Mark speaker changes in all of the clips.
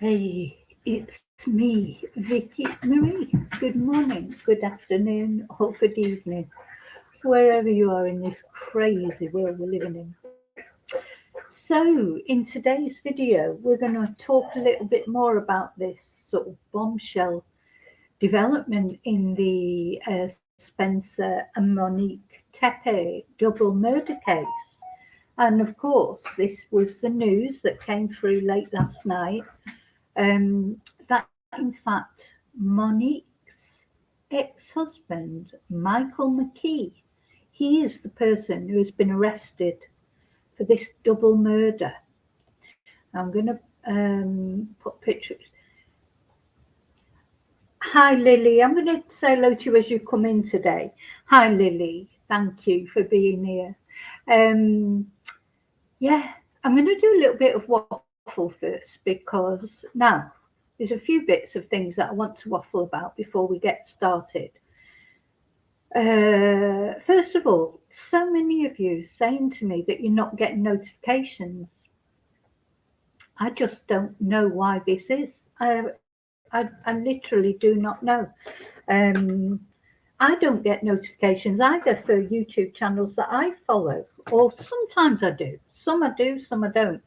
Speaker 1: Hey, it's me, Vicky Marie. Good morning, good afternoon, or good evening, wherever you are in this crazy world we're living in. So, in today's video, we're going to talk a little bit more about this sort of bombshell development in the Spencer and Monique Tepe double murder case. And of course, this was the news that came through late last night that in fact Monique's ex-husband, Michael McKee, he is the person who has been arrested for this double murder. I'm going to put pictures. Hi Lily, I'm going to say hello to you as you come in today. Hi Lily, thank you for being here. Yeah, I'm going to do a little bit of waffle first because now there's a few bits of things that I want to waffle about before we get started. First of all, so many of you saying to me that you're not getting notifications. I just don't know why this is. I literally do not know. Um, I don't get notifications either for YouTube channels that I follow, or sometimes I do. Some I do, some I don't.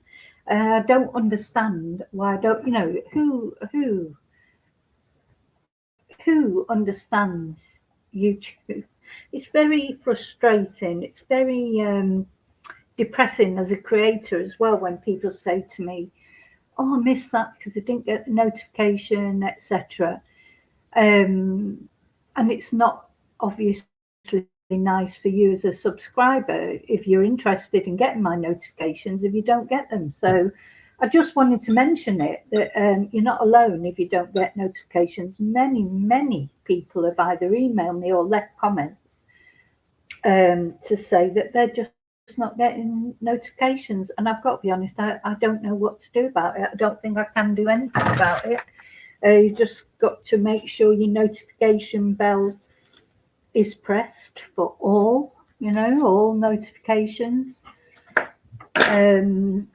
Speaker 1: I don't understand why I don't. Who understands YouTube? It's very frustrating. It's very depressing as a creator as well when people say to me, "Oh, I missed that because I didn't get the notification, etc." And it's not obviously nice for you as a subscriber if you're interested in getting my notifications if you don't get them. So I just wanted to mention it that you're not alone if you don't get notifications. Many people have either emailed me or left comments to say that they're just not getting notifications. And I've got to be honest, I don't know what to do about it. I don't think I can do anything about it. You just got to make sure your notification bell is pressed for all, all notifications. Um,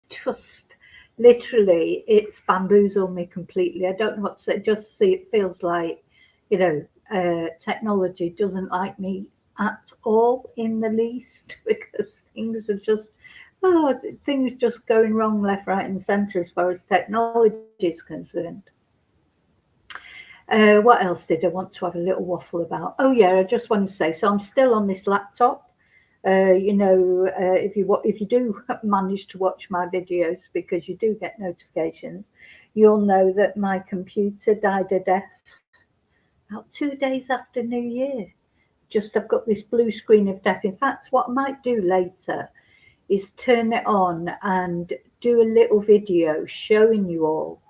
Speaker 1: just literally, it's bamboozled me completely. I don't know what to say. Just see, it feels like, technology doesn't like me at all in the least because things just going wrong left, right, and centre as far as technology is concerned. What else did I want to have a little waffle about? Oh yeah, I just want to say. So I'm still on this laptop. If you do manage to watch my videos because you do get notifications, you'll know that my computer died a death about 2 days after New Year. Just I've got this blue screen of death. In fact, what I might do later is turn it on and do a little video showing you all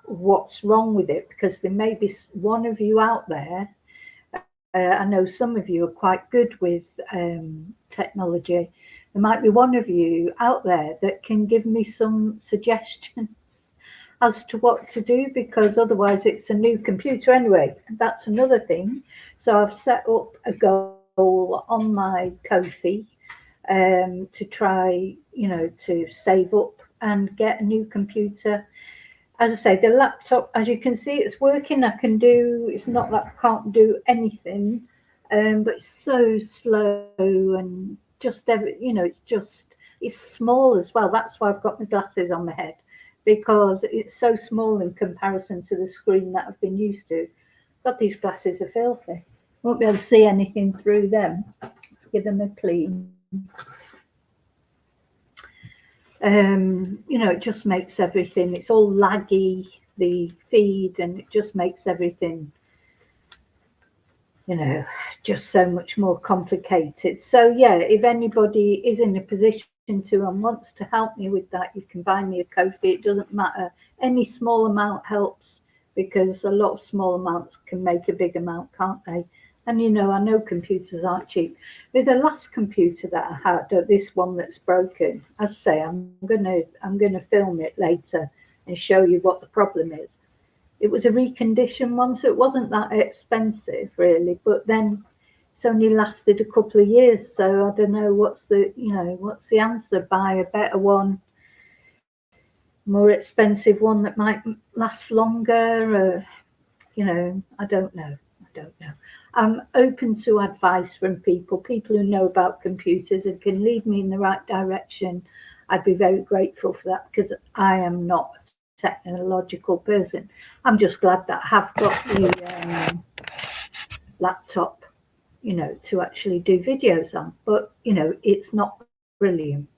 Speaker 1: what's wrong with it because there may be one of you out there. I know some of you are quite good with technology. There might be one of you out there that can give me some suggestions as to what to do because otherwise it's a new computer anyway. That's another thing. So I've set up a goal on my Ko-fi to try, to save up and get a new computer. As I say, the laptop, as you can see, it's working. It's not that I can't do anything, but it's so slow and it's small as well. That's why I've got my glasses on my head because it's so small in comparison to the screen that I've been used to. God, these glasses are filthy. Won't be able to see anything through them. Give them a clean. It just makes everything, it's all laggy, the feed, and it just makes everything, just so much more complicated. So, yeah, if anybody is in a position to and wants to help me with that, you can buy me a Ko-fi. It doesn't matter. Any small amount helps because a lot of small amounts can make a big amount, can't they? And I know computers aren't cheap. With the last computer that I had, this one that's broken, as I say, I'm gonna film it later and show you what the problem is. It was a reconditioned one, so it wasn't that expensive really, but then it's only lasted a couple of years. So I don't know what's the answer. Buy a better one. more expensive one that might last longer. I don't know. I'm open to advice from people who know about computers and can lead me in the right direction. I'd be very grateful for that because I am not a technological person. I'm just glad that I have got the laptop, to actually do videos on. But, it's not brilliant.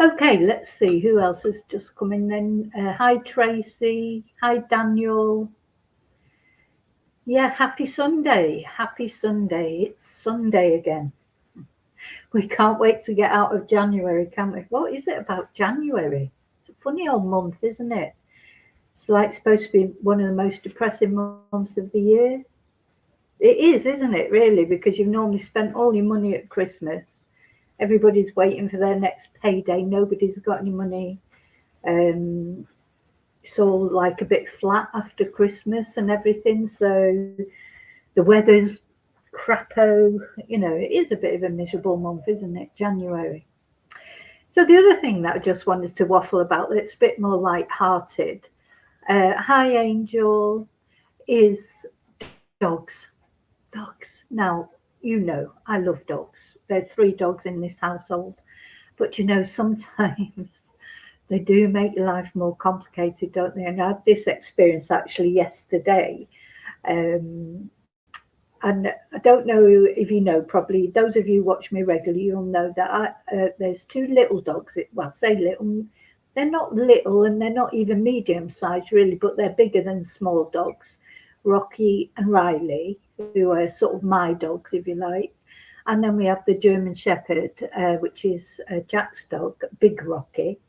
Speaker 1: Okay, let's see who else has just come in then. Hi, Tracy. Hi, Daniel. Yeah, happy Sunday. Happy Sunday. It's Sunday again. We can't wait to get out of January, can we? What is it about January? It's a funny old month, isn't it? It's like supposed to be one of the most depressing months of the year. It is, isn't it, really? Because you've normally spent all your money at Christmas. Everybody's waiting for their next payday. Nobody's got any money. It's all like a bit flat after Christmas and everything. So the weather's crapo. It is a bit of a miserable month, isn't it? January. So the other thing that I just wanted to waffle about that's a bit more light-hearted. Hi, Angel, is dogs. Dogs. Now, I love dogs. There are 3 dogs in this household. But sometimes they do make life more complicated, don't they? And I had this experience actually yesterday. And I don't know if you know, probably those of you who watch me regularly, you'll know that there's 2 little dogs. Well, say little. They're not little and they're not even medium sized really, but they're bigger than small dogs. Rocky and Riley, who are sort of my dogs, if you like. And then we have the German Shepherd, which is Jack's dog, Big Rocky,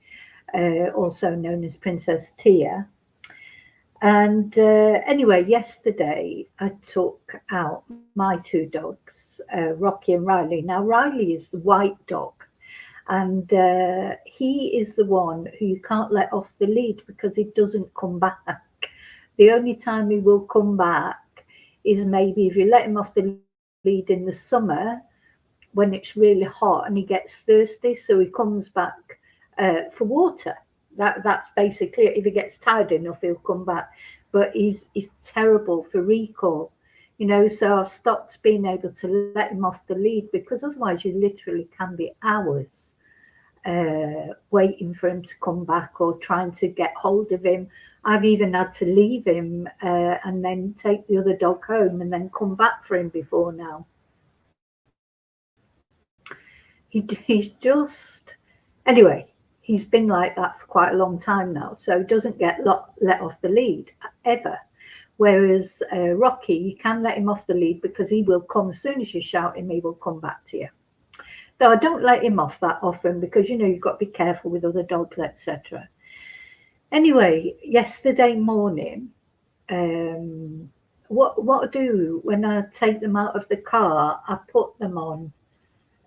Speaker 1: also known as Princess Tia. And anyway, yesterday I took out my 2 dogs, Rocky and Riley. Now, Riley is the white dog, and he is the one who you can't let off the lead because he doesn't come back. The only time he will come back is maybe if you let him off the lead in the summer when it's really hot and he gets thirsty, so he comes back for water. That's basically it. If he gets tired enough, he'll come back. But he's terrible for recall, so I've stopped being able to let him off the lead because otherwise you literally can be hours waiting for him to come back or trying to get hold of him. I've even had to leave him and then take the other dog home and then come back for him before now. He's just, anyway, he's been like that for quite a long time now, so he doesn't get let off the lead ever. Whereas Rocky, you can let him off the lead because he will come as soon as you shout him, he will come back to you. Though I don't let him off that often because you've got to be careful with other dogs, etc. Anyway, yesterday morning, what I do when I take them out of the car, I put them on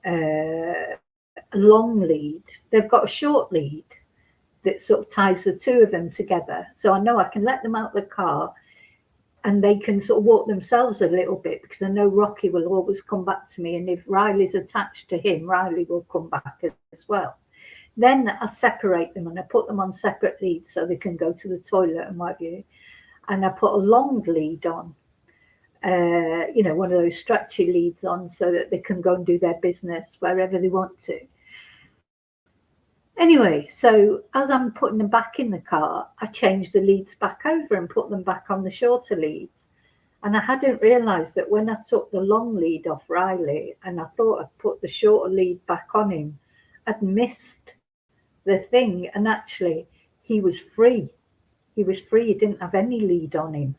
Speaker 1: a long lead. They've got a short lead that sort of ties the 2 of them together. So I know I can let them out of the car and they can sort of walk themselves a little bit because I know Rocky will always come back to me. And if Riley's attached to him, Riley will come back as well. Then I separate them and I put them on separate leads so they can go to the toilet and what have you. And I put a long lead on, one of those stretchy leads on so that they can go and do their business wherever they want to. Anyway, so as I'm putting them back in the car, I changed the leads back over and put them back on the shorter leads. And I hadn't realised that when I took the long lead off Riley and I thought I'd put the shorter lead back on him, I'd missed the thing. And actually, he was free. He was free. He didn't have any lead on him.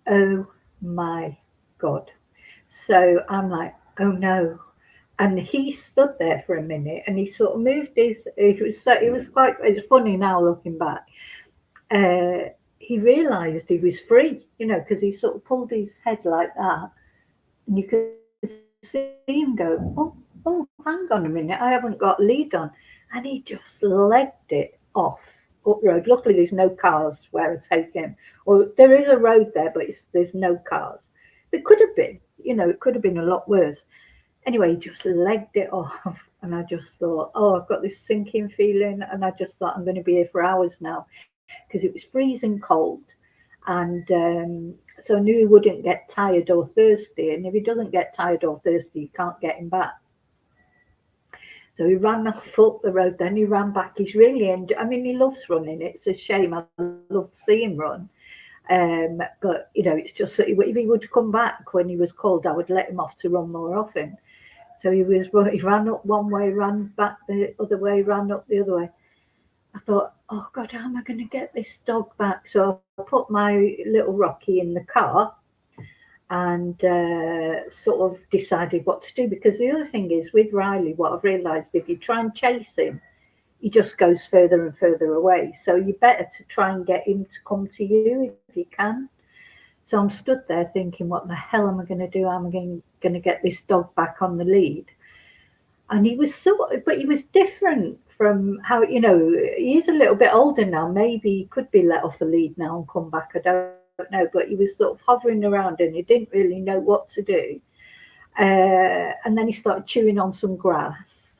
Speaker 1: Oh my God. So I'm like, oh no. And he stood there for a minute and he sort of moved it's funny now looking back. He realised he was free, because he sort of pulled his head like that and you could see him go, oh, hang on a minute, I haven't got lead on. And he just legged it off up road. Luckily there's no cars where I take him. Or there is a road there, but there's no cars. There could have been, it could have been a lot worse. Anyway, he just legged it off, and I just thought, oh, I've got this sinking feeling, and I just thought I'm going to be here for hours now because it was freezing cold, and so I knew he wouldn't get tired or thirsty, and if he doesn't get tired or thirsty, you can't get him back. So he ran off up the road, then he ran back. He's really, I mean, he loves running. It's a shame. I love to see him run. But, you know, it's just that if he would come back when he was cold, I would let him off to run more often. So he ran up one way, ran back the other way, ran up the other way. I thought, oh God, how am I going to get this dog back? So I put my little Rocky in the car and sort of decided what to do. Because the other thing is with Riley, what I've realised, if you try and chase him, he just goes further and further away. So you better to try and get him to come to you if you can. So I'm stood there thinking, what the hell am I going to do? How am I going to get this dog back on the lead? And he was but he was different from how, you know, he's a little bit older now. Maybe he could be let off the lead now and come back. I don't know. But he was sort of hovering around and he didn't really know what to do. And then he started chewing on some grass.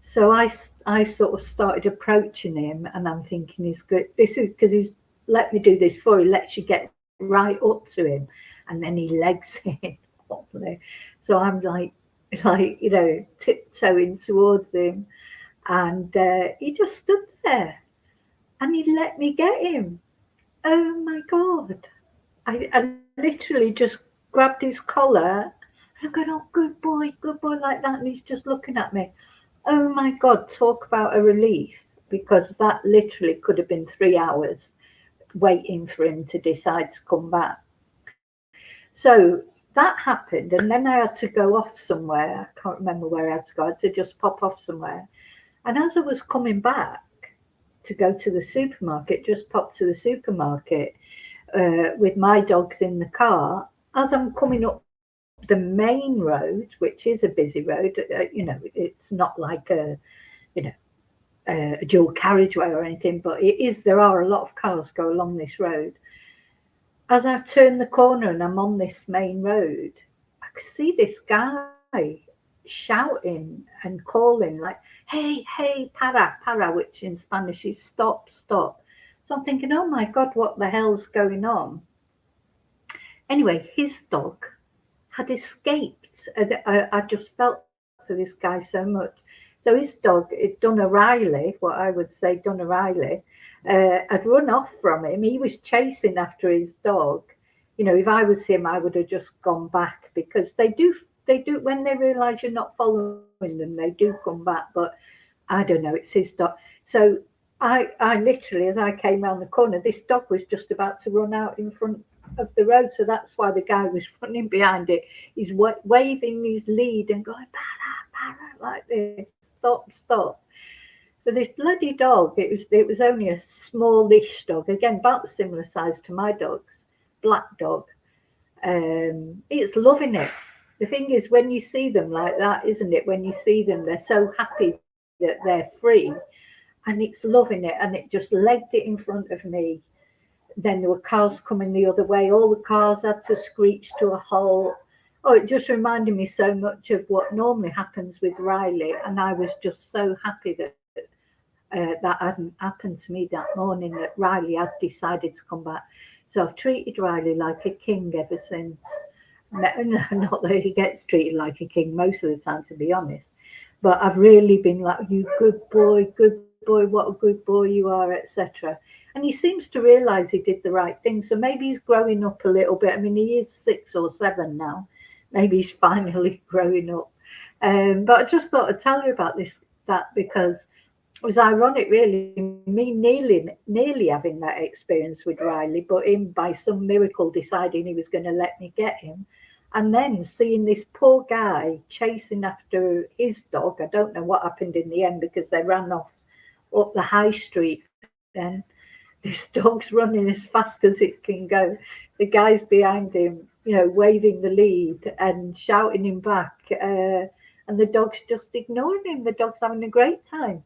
Speaker 1: So I sort of started approaching him, and I'm thinking, he's good. This is because he's let me do this before. He lets you get right up to him, and then he legs in properly. So I'm like you know, tiptoeing towards him, and he just stood there, and he let me get him. Oh my God! I literally just grabbed his collar, and I'm going, oh, good boy, like that, and he's just looking at me. Oh my God, talk about a relief, because that literally could have been 3 hours waiting for him to decide to come back. So that happened, and then I had to go off somewhere. I can't remember where I had to go. I had to just pop off somewhere. And as I was coming back to go to the supermarket, just popped to the supermarket with my dogs in the car, as I'm coming up the main road, which is a busy road, you know, it's not like you know, a dual carriageway or anything, but it is. There are a lot of cars go along this road. As I turn the corner and I'm on this main road, I could see this guy shouting and calling like, hey, para, which in Spanish is stop. So I'm thinking, oh my God, what the hell's going on? Anyway, his dog had escaped. I just felt for this guy so much. So his dog, it done a Riley, what I would say done a Riley, had run off from him. He was chasing after his dog. You know, if I was him, I would have just gone back, because they do when they realise you're not following them, they do come back. But I don't know, it's his dog. So I literally, as I came round the corner, this dog was just about to run out in front of the road. So that's why the guy was running behind it. He's waving his lead and going, para, like this, stop. So this bloody dog, it was only a smallish dog, again, about the similar size to my dog's, black dog. It's loving it. The thing is, when you see them like that, isn't it? When you see them, they're so happy that they're free, and it's loving it, and it just legged it in front of me. Then there were cars coming the other way. All the cars had to screech to a halt. Oh, it just reminded me so much of what normally happens with Riley, and I was just so happy that that hadn't happened to me that morning, that Riley had decided to come back. So I've treated Riley like a king ever since. Not that he gets treated like a king most of the time, to be honest, but I've really been like, you good boy, what a good boy you are, etc. And he seems to realise he did the right thing. So maybe he's growing up a little bit. I mean, he is 6 or 7 now. Maybe he's finally growing up. But I just thought I'd tell you about that because it was ironic, really, me nearly having that experience with Riley, but him by some miracle deciding he was going to let me get him. And then seeing this poor guy chasing after his dog. I don't know what happened in the end, because they ran off up the high street then. This dog's running as fast as it can go. The guy's behind him, you know, waving the lead and shouting him back. And the dog's just ignoring him. The dog's having a great time.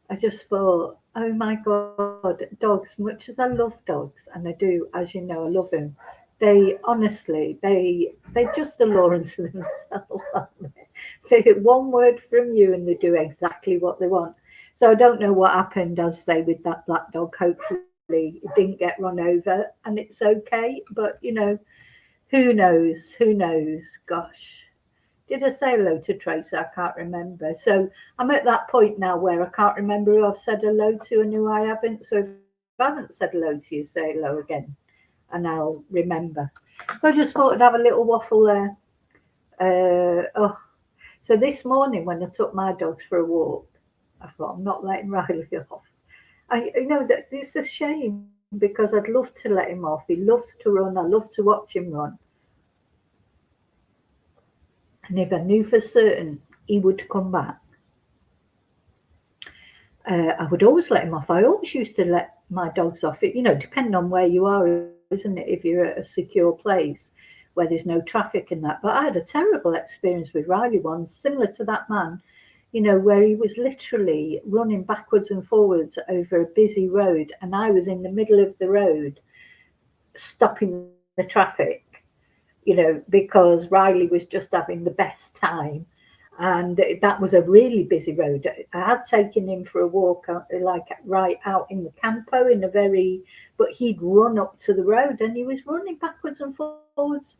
Speaker 1: I just thought, oh my God, dogs, much as I love dogs, and I do, as you know, I love them, They honestly, they just the law unto themselves, aren't they? They get one word from you and they do exactly what they want. So I don't know what happened, as say, with that black dog. Hopefully it didn't get run over and it's okay. But who knows? Who knows? Gosh. Did I say hello to Tracy? I can't remember. So I'm at that point now where I can't remember who I've said hello to and who I haven't. So if I haven't said hello to you, say hello again and I'll remember. So I just thought I'd have a little waffle there. Oh, so this morning when I took my dogs for a walk, I thought I'm not letting Riley off. That it's a shame because I'd love to let him off. He loves to run. I love to watch him run. And if I knew for certain he would come back, I would always let him off. I always used to let my dogs off. Depending on where you are, isn't it? If you're at a secure place where there's no traffic and that. But I had a terrible experience with Riley once, similar to that man, where he was literally running backwards and forwards over a busy road, and I was in the middle of the road stopping the traffic, because Riley was just having the best time. And that was a really busy road. I had taken him for a walk, like right out in the campo, but he'd run up to the road and he was running backwards and forwards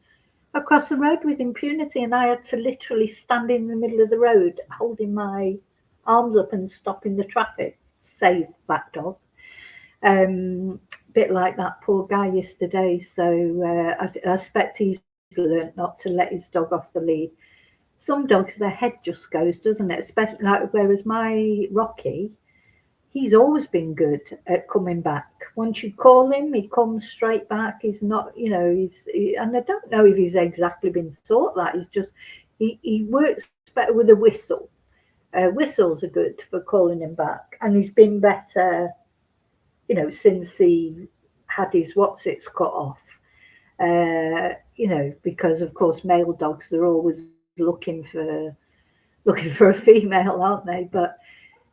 Speaker 1: across the road with impunity. And I had to literally stand in the middle of the road, holding my arms up and stopping the traffic. Save that dog. Bit like that poor guy yesterday. So I expect he's learnt not to let his dog off the lead. Some dogs, their head just goes, doesn't it? Especially whereas my Rocky, he's always been good at coming back. Once you call him, he comes straight back. He's not, and I don't know if he's exactly been taught that. He's just, he works better with a whistle. Whistles are good for calling him back, and he's been better, since he had his what's-its cut off. Because of course male dogs, they're always looking for a female, aren't they? But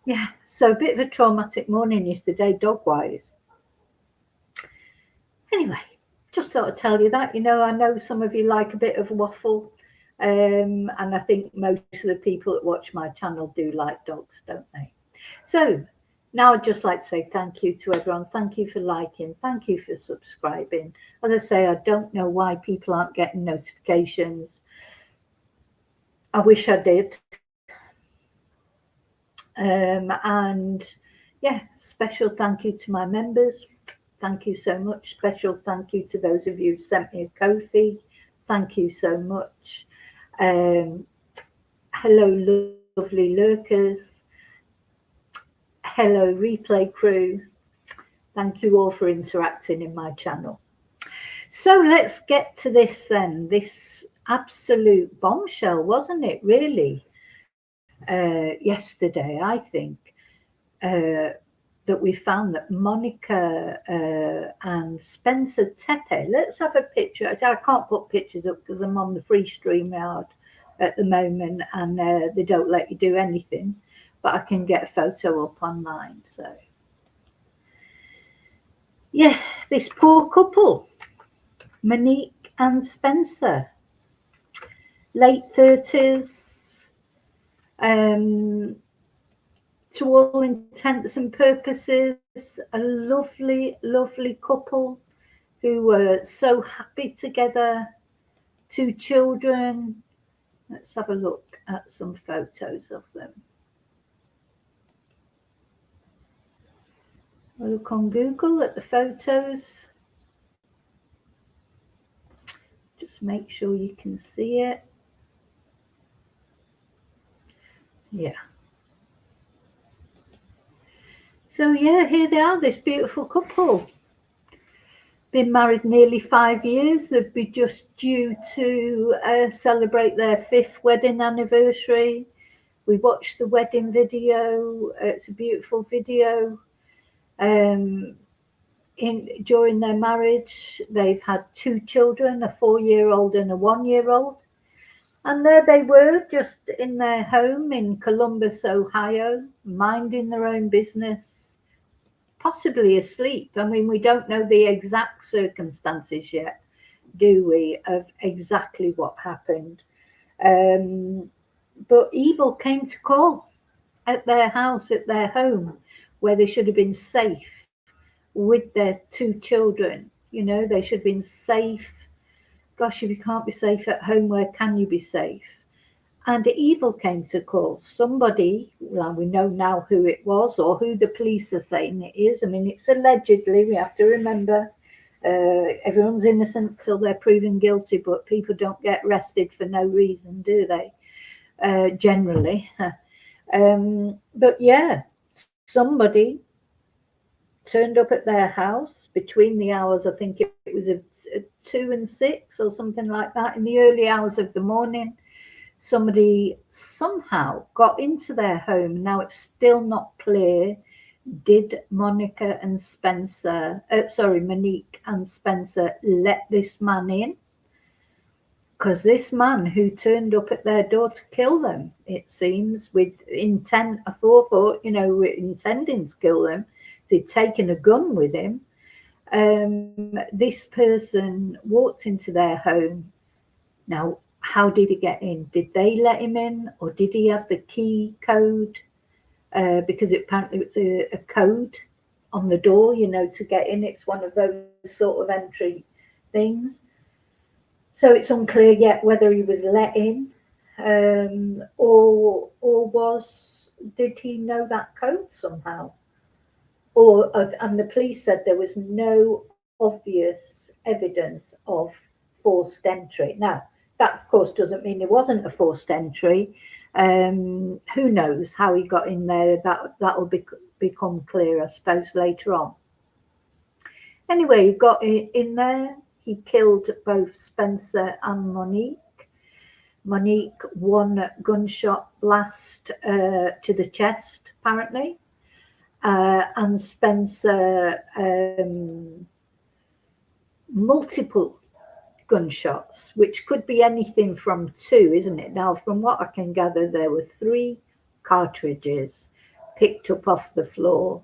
Speaker 1: yeah, so a bit of a traumatic morning yesterday, dog wise. Anyway, just thought I'd tell you that. I know some of you like a bit of waffle, and I think most of the people that watch my channel do like dogs, don't they? So now I'd just like to say thank you to everyone. Thank you for liking. Thank you for subscribing. As I say, I don't know why people aren't getting notifications. I wish I did. And yeah, special thank you to my members. Thank you so much. Special thank you to those of you who sent me a Ko-fi. Thank you so much. Hello, lovely lurkers. Hello, replay crew. Thank you all for interacting in my channel. So let's get to this then. This absolute bombshell, wasn't it, really? Yesterday, I think, that we found that Monica and Spencer Tepe, let's have a picture. I can't put pictures up because I'm on the free StreamYard at the moment and they don't let you do anything, but I can get a photo up online. So yeah, this poor couple, Monique and Spencer, late 30s, to all intents and purposes, a lovely, lovely couple who were so happy together, 2 children. Let's have a look at some photos of them. Look on Google at the photos. Just make sure you can see it. Yeah. So yeah, here they are, this beautiful couple. Been married nearly 5 years. They'd be just due to celebrate their 5th wedding anniversary. We watched the wedding video. It's a beautiful video. During their marriage, they've had 2 children, a 4-year-old and a 1-year-old. And there they were, just in their home in Columbus, Ohio, minding their own business, possibly asleep. I mean, we don't know the exact circumstances yet, do we, of exactly what happened. But evil came to call at their house, at their home, where they should have been safe with their two children. You know, they should have been safe. Gosh, if you can't be safe at home, where can you be safe? And evil came to call somebody. Well, we know now who it was, or who the police are saying it is. I mean, it's allegedly, we have to remember. Everyone's innocent till they're proven guilty, but people don't get arrested for no reason, do they? Generally. But yeah, somebody turned up at their house between the hours, I think it was a 2 and 6 or something like that, in the early hours of the morning. Somebody somehow got into their home. Now it's still not clear. Did Monique and Spencer let this man in? Because this man who turned up at their door to kill them, it seems, with intent, a forethought, intending to kill them, so he'd taken a gun with him. This person walked into their home. Now, how did he get in? Did they let him in, or did he have the key code? Because apparently it's a code on the door, to get in. It's one of those sort of entry things. So it's unclear yet whether he was let in, or did he know that code somehow? And the police said there was no obvious evidence of forced entry. Now, that of course doesn't mean it wasn't a forced entry. Who knows how he got in there? That will become clear, I suppose, later on. Anyway, he got in there. He killed both Spencer and Monique. Monique, one gunshot blast to the chest, apparently. And Spencer, multiple gunshots, which could be anything from 2, isn't it? Now, from what I can gather, there were 3 cartridges picked up off the floor,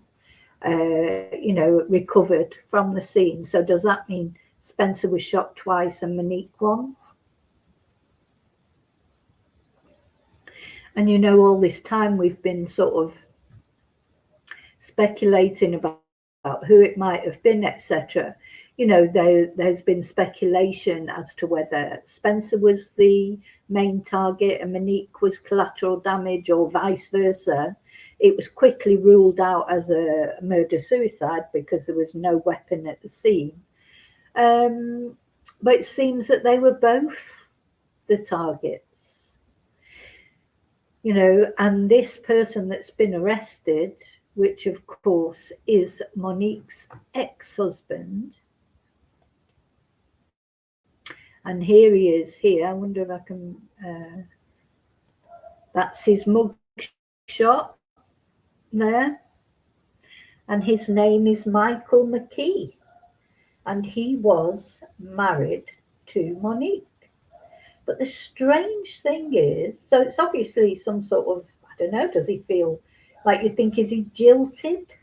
Speaker 1: recovered from the scene. So does that mean Spencer was shot twice and Monique one? And all this time we've been sort of speculating about who it might have been, etc. There's been speculation as to whether Spencer was the main target and Monique was collateral damage, or vice versa. It was quickly ruled out as a murder-suicide because there was no weapon at the scene. But it seems that they were both the targets. And this person that's been arrested, which of course is Monique's ex-husband. And here he is here. I wonder if I can, that's his mug shot there. And his name is Michael McKee. And he was married to Monique. But the strange thing is, so it's obviously some sort of, I don't know, does he feel like, you think, is he jilted?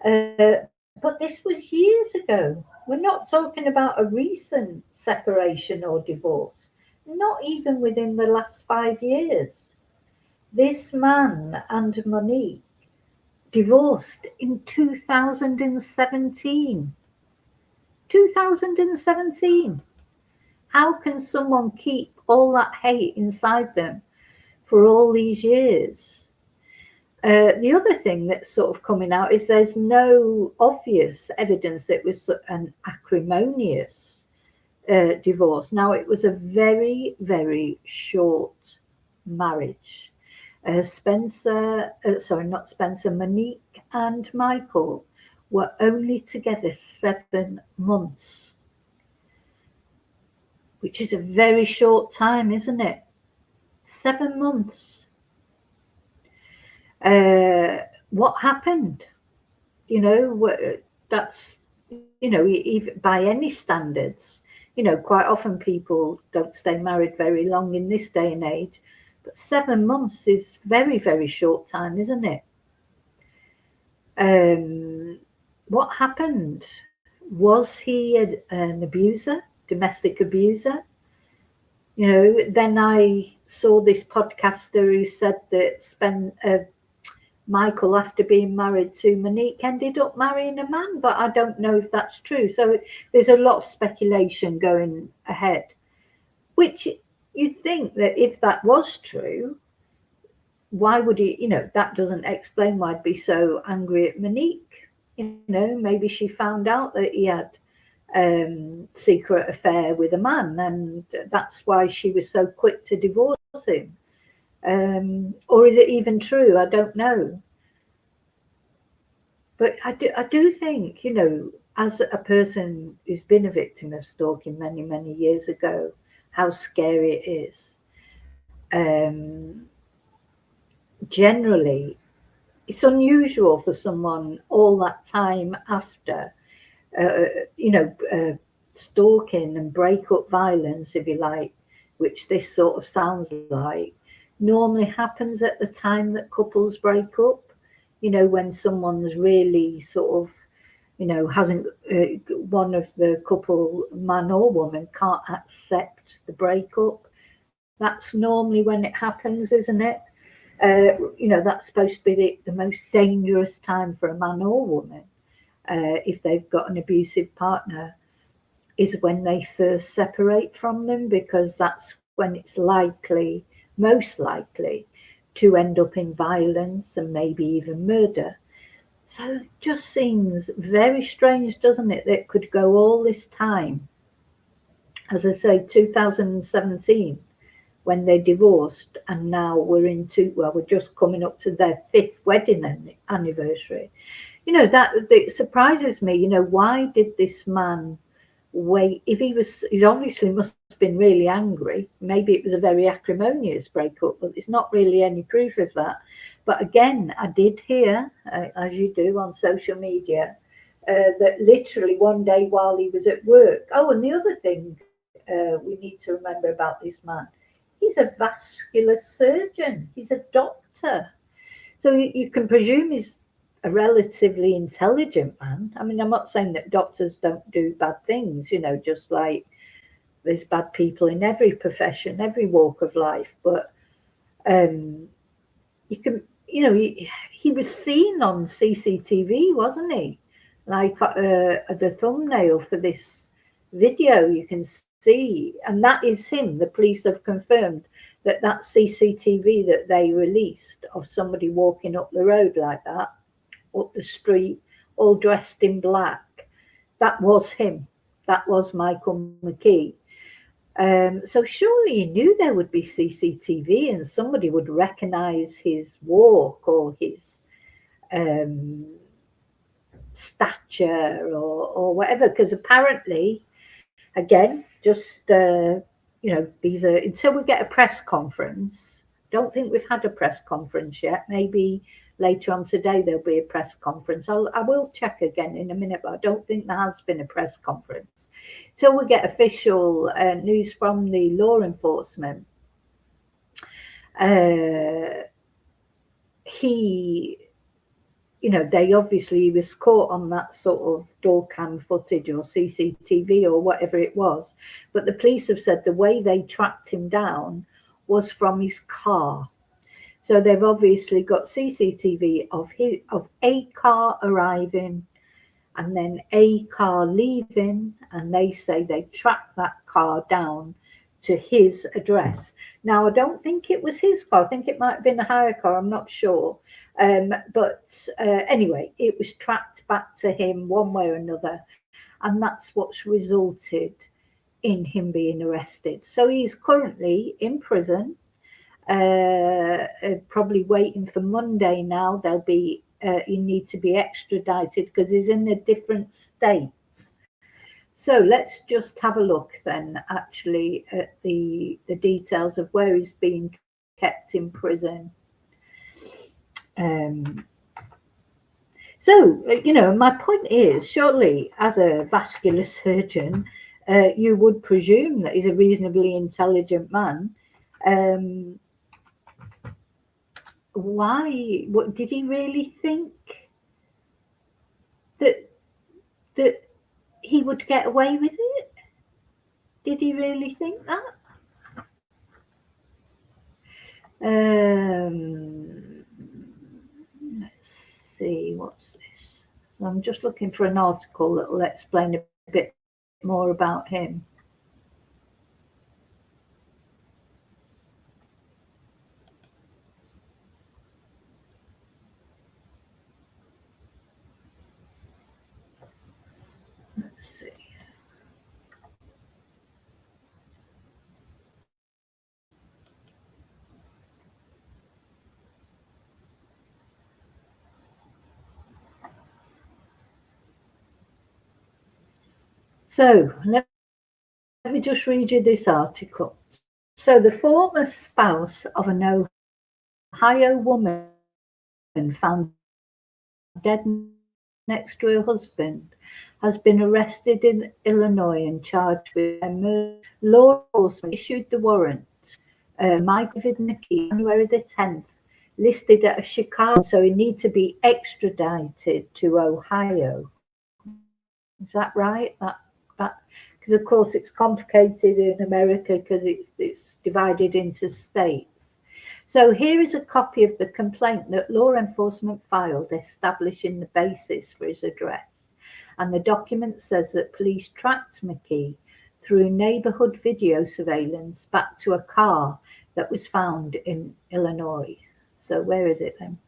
Speaker 1: But this was years ago. We're not talking about a recent separation or divorce, not even within the last 5 years. This man and Monique divorced in 2017. 2017. How can someone keep all that hate inside them for all these years? The other thing that's sort of coming out is there's no obvious evidence that it was an acrimonious divorce. Now, it was a very, very short marriage. Monique and Michael were only together 7 months, which is a very short time, isn't it? 7 months. What happened? That's, even by any standards, quite often people don't stay married very long in this day and age, but 7 months is very, very short time, isn't it? What happened? Was he an abuser? domestic abuser. You know, then I saw this podcaster who said that Michael, after being married to Monique, ended up marrying a man, but I don't know if that's true. So there's a lot of speculation going ahead, which you'd think that if that was true, why would he, that doesn't explain why I'd be so angry at Monique. Maybe she found out that he had secret affair with a man, and that's why she was so quick to divorce him. Or is it even true? I don't know. But I do think, as a person who's been a victim of stalking many, many years ago, how scary it is. Generally, it's unusual for someone all that time after, uh, stalking and break-up violence, if you like, which this sort of sounds like, normally happens at the time that couples break up. When someone's really sort of, hasn't, one of the couple, man or woman, can't accept the breakup. That's normally when it happens, isn't it? That's supposed to be the most dangerous time for a man or woman, if they've got an abusive partner, is when they first separate from them, because that's when it's most likely, to end up in violence and maybe even murder. So it just seems very strange, doesn't it, that it could go all this time. As I say, 2017, when they divorced, and now we're just coming up to their 5th wedding anniversary. That it surprises me. Why did this man wait? If he obviously must have been really angry. Maybe it was a very acrimonious breakup, but there's not really any proof of that. But again, I did hear, as you do on social media, that literally one day while he was at work. Oh, and the other thing we need to remember about this man, he's a vascular surgeon. He's a doctor. So you can presume he's a relatively intelligent man. I mean, I'm not saying that doctors don't do bad things, just like there's bad people in every profession, every walk of life. But you can, he was seen on CCTV, wasn't he? Like the thumbnail for this video, you can see, and that is him. The police have confirmed that CCTV that they released of somebody walking up the road like that, up the street, all dressed in black, that was him. That was Michael McKee. So surely he knew there would be CCTV and somebody would recognize his walk or his stature or whatever, because apparently, again, just these are, until we get a press conference. Don't think we've had a press conference yet. Maybe later on today there'll be a press conference. I will check again in a minute, but I don't think there has been a press conference. Till we get official news from the law enforcement, they obviously was caught on that sort of door cam footage or CCTV or whatever it was. But the police have said the way they tracked him down was from his car. So they've obviously got CCTV of a car arriving and then a car leaving, and they say they tracked that car down to his address. Now, I don't think it was his car. I think it might have been a hire car. I'm not sure. But anyway, it was tracked back to him one way or another, and that's what's resulted in him being arrested. So he's currently in prison, probably waiting for Monday now. You need to be extradited because he's in a different state. So let's just have a look then, actually, at the details of where he's being kept in prison. My point is, surely as a vascular surgeon, you would presume that he's a reasonably intelligent man. What did he really think that he would get away with it? Did he really think that? Let's see, what's this? I'm just looking for an article that will explain a bit more about him. Let's see. So let me just read you this article. So the former spouse of an Ohio woman found dead next to her husband has been arrested in Illinois and charged with murder. Law enforcement issued the warrant. Michael McKee, January the 10th, listed at a Chicago, so he needs to be extradited to Ohio. Is that right? That because of course it's complicated in America because it's divided into states. So here is a copy of the complaint that law enforcement filed establishing the basis for his address. And the document says that police tracked McKee through neighborhood video surveillance back to a car that was found in Illinois. So where is it then?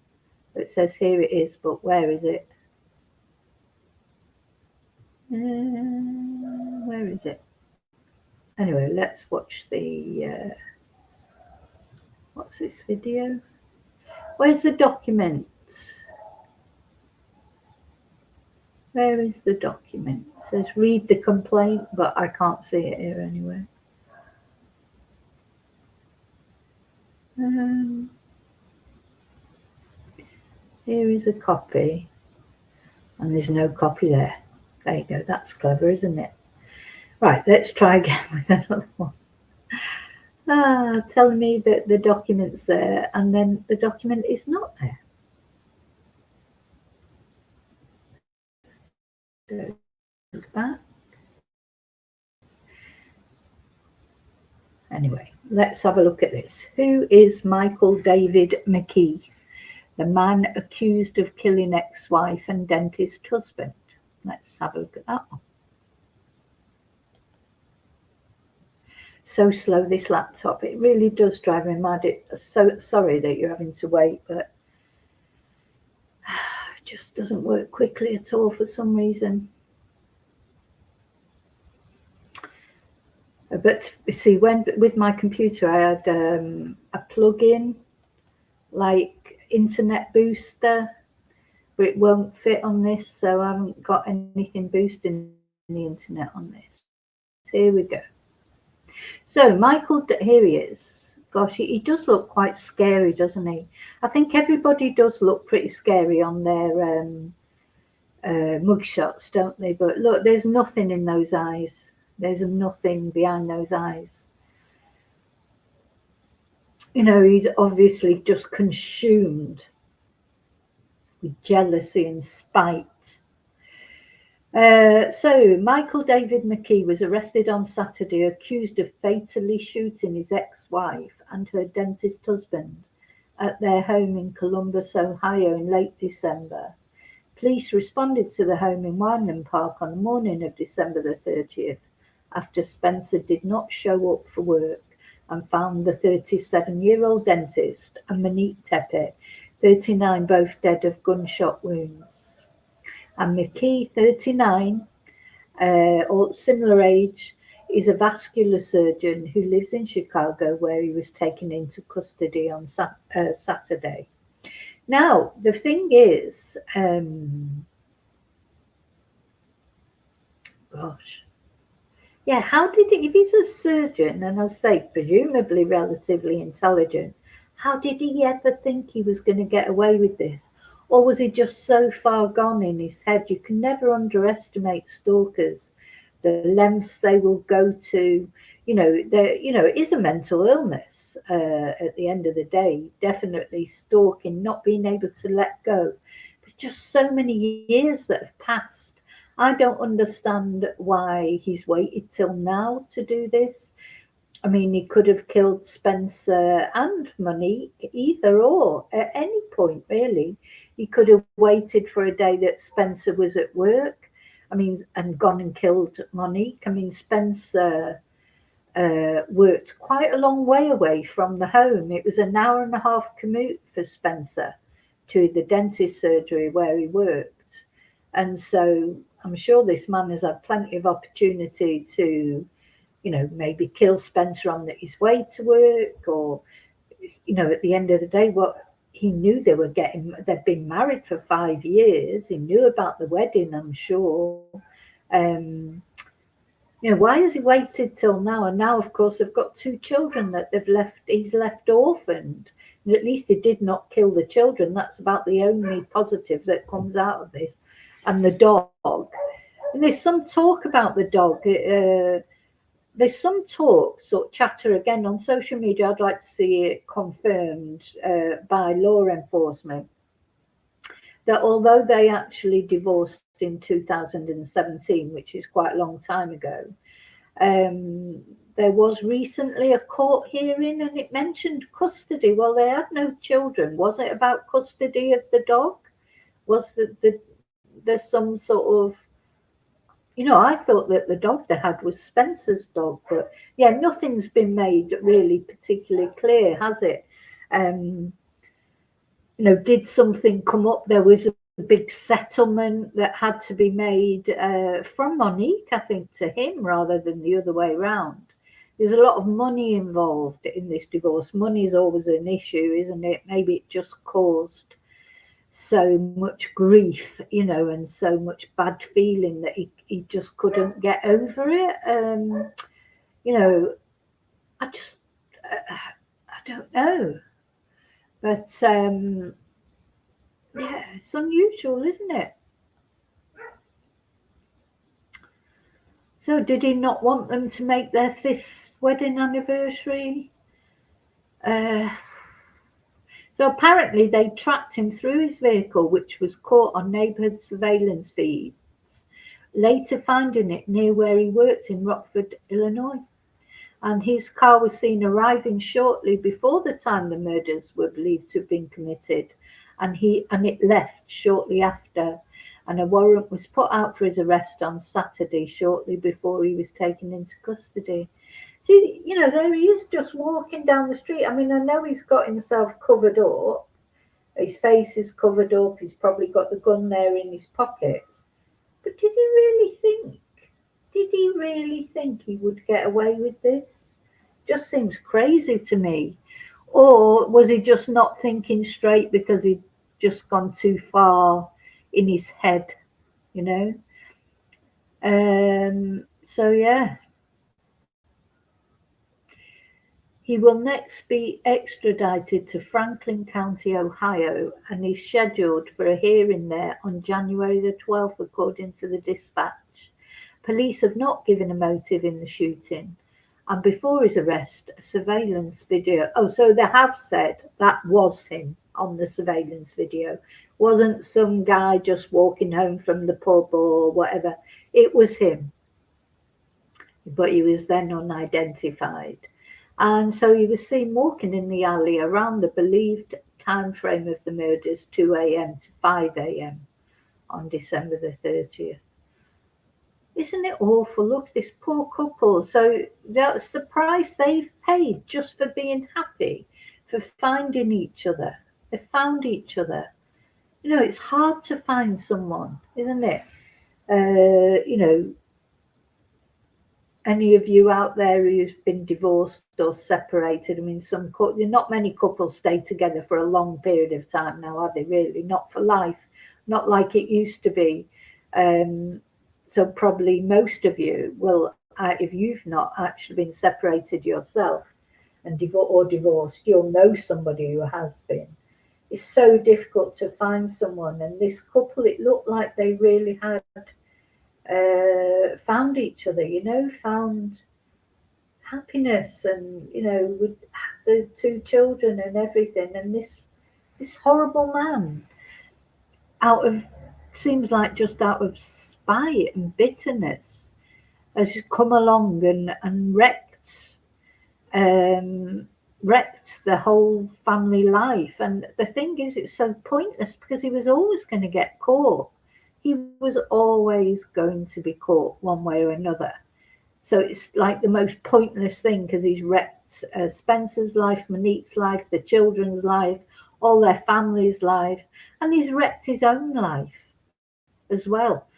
Speaker 1: It says here it is, but where is it? Where is it? Anyway, let's watch the what's this video? Where's the document? Where is the document? It says read the complaint, but I can't see it here anyway. Here is a copy, and there's no copy there. There you go, that's clever, isn't it? Right, let's try again with another one. Telling me that the document's there, and then the document is not there. Go back. Anyway, let's have a look at this. Who is Michael David McKee, the man accused of killing ex-wife and dentist husband? Let's have a look at that one. So slow, this laptop. It really does drive me mad. So sorry that you're having to wait, but it just doesn't work quickly at all for some reason. But you see, when with my computer, I had a plug-in like Internet Booster, but it won't fit on this, so I haven't got anything boosting the internet on this. So here we go. So Michael, here he is. Gosh, he does look quite scary, doesn't he? I think everybody does look pretty scary on their mugshots, don't they? But look, there's nothing in those eyes. There's nothing behind those eyes. You know, he's obviously just consumed with jealousy and spite. So Michael David McKee was arrested on Saturday, accused of fatally shooting his ex-wife and her dentist husband at their home in Columbus, Ohio in late December. Police responded to the home in Wineland Park on the morning of December the 30th after Spencer did not show up for work and found the 37-year-old dentist and Monique-What, 39, both dead of gunshot wounds. And McKee, 39, or similar age, is a vascular surgeon who lives in Chicago, where he was taken into custody on Saturday. Now, the thing is, gosh, yeah, how did he, if he's a surgeon, and I say presumably relatively intelligent, how did he ever think he was going to get away with this? Or was he just so far gone in his head? You can never underestimate stalkers, the lengths they will go to. It is a mental illness at the end of the day. Definitely stalking, not being able to let go. But just so many years that have passed. I don't understand why he's waited till now to do this. I mean, he could have killed Spencer and Monique, either or, at any point, really. He could have waited for a day that Spencer was at work. I mean, and gone and killed Monique. I mean, Spencer worked quite a long way away from the home. It was an hour and a half commute for Spencer to the dentist surgery where he worked. And so I'm sure this man has had plenty of opportunity to, maybe kill Spencer on his way to work, or, at the end of the day, what he knew they'd been married for 5 years. He knew about the wedding, I'm sure. Um, why has he waited till now? And now, of course, they've got 2 children that he's left orphaned. And at least he did not kill the children. That's about the only positive that comes out of this. And the dog. And there's some talk about the dog. There's some talk, sort of chatter again on social media. I'd like to see it confirmed by law enforcement that although they actually divorced in 2017, which is quite a long time ago, there was recently a court hearing and it mentioned custody. Well, they had no children. Was it about custody of the dog? Was there's some sort of, I thought that the dog they had was Spencer's dog, but yeah, nothing's been made really particularly clear, has it? Did something come up? There was a big settlement that had to be made from Monique, I think, to him rather than the other way around. There's a lot of money involved in this divorce. Money is always an issue, isn't it? Maybe it just caused so much grief, and so much bad feeling that he just couldn't get over it. I just, I don't know. But yeah, it's unusual, isn't it? So did he not want them to make their 5th wedding anniversary? So apparently they tracked him through his vehicle, which was caught on neighbourhood surveillance feeds, later finding it near where he worked in Rockford, Illinois. And his car was seen arriving shortly before the time the murders were believed to have been committed, and it left shortly after. And a warrant was put out for his arrest on Saturday, shortly before he was taken into custody. See, there he is just walking down the street. I mean, I know he's got himself covered up. His face is covered up. He's probably got the gun there in his pockets. But did he really think he would get away with this? Just seems crazy to me. Or was he just not thinking straight because he'd just gone too far in his head, So yeah. He will next be extradited to Franklin County, Ohio, and is scheduled for a hearing there on January the 12th, according to the dispatch. Police have not given a motive in the shooting, and before his arrest, a surveillance video. Oh, so they have said that was him on the surveillance video. Wasn't some guy just walking home from the pub or whatever. It was him, but he was then unidentified. And so he was seen walking in the alley around the believed time frame of the murders, 2 a.m. to 5 a.m. on December the 30th. Isn't it awful? Look, this poor couple. So that's the price they've paid just for being happy, for finding each other. They found each other. It's hard to find someone, isn't it? Any of you out there who's been divorced or separated? I mean, not many couples stay together for a long period of time now, are they really? Not for life, not like it used to be. So probably most of you will, if you've not actually been separated yourself and divorced, you'll know somebody who has been. It's so difficult to find someone, and this couple, it looked like they really had found each other, found happiness, and with the 2 children and everything. And this horrible man, seems like just out of spite and bitterness has come along and um, wrecked the whole family life. And the thing is, it's so pointless because he was always going to get caught. He was always going to be caught one way or another. So it's like the most pointless thing because he's wrecked Spencer's life, Monique's life, the children's life, all their family's life, and he's wrecked his own life as well.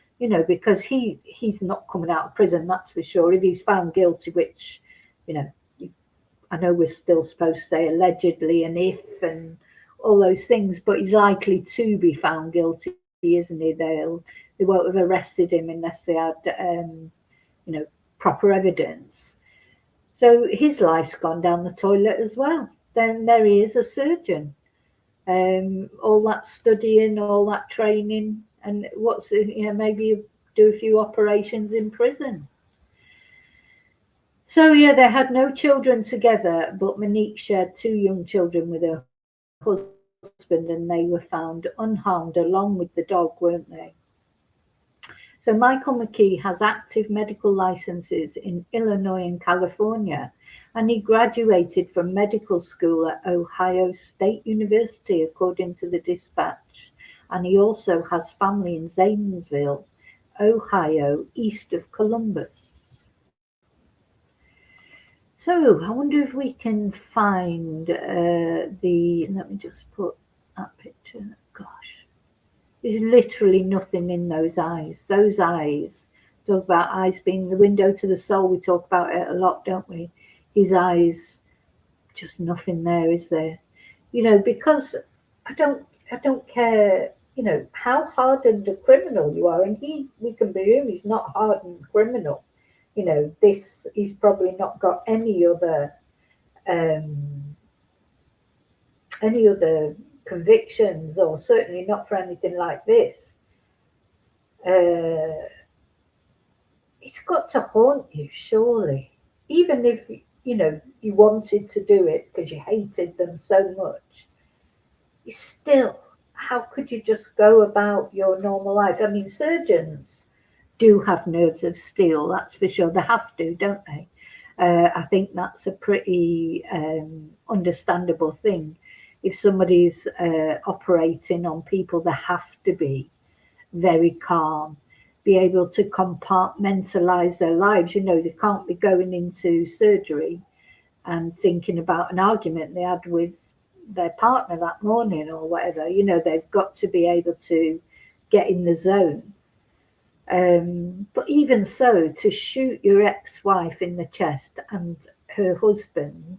Speaker 1: Because he's not coming out of prison, that's for sure. If he's found guilty, which you know, I know we're still supposed to say allegedly and if and all those things, but he's likely to be found guilty, isn't he? They won't have arrested him unless they had you know proper evidence. So his life's gone down the toilet as well. Then there he is, a surgeon. All that studying, all that training, and maybe do a few operations in prison. So yeah, they had no children together, but Monique shared 2 young children with her husband, and they were found unharmed along with the dog, weren't they? So Michael McKee has active medical licenses in Illinois and California, and he graduated from medical school at Ohio State University, according to the dispatch. And he also has family in Zanesville, Ohio, east of Columbus. So I wonder if we can find let me just put that picture. Gosh, there's literally nothing in those eyes. Those eyes, talk about eyes being the window to the soul. We talk about it a lot, don't we? His eyes, just nothing there, is there? Because I don't care, how hardened a criminal you are, and we can presume he's not hardened criminal. This he's probably not got um, any other convictions, or certainly not for anything like this. Uh, it's got to haunt you, surely. Even if you wanted to do it because you hated them so much, you still. How could you just go about your normal life? I mean, surgeons do have nerves of steel, that's for sure. They have to, don't they? I think that's a pretty understandable thing. If somebody's operating on people, they have to be very calm, be able to compartmentalize their lives. They can't be going into surgery and thinking about an argument they had with their partner that morning or whatever. They've got to be able to get in the zone. But even so, to shoot your ex-wife in the chest and her husband,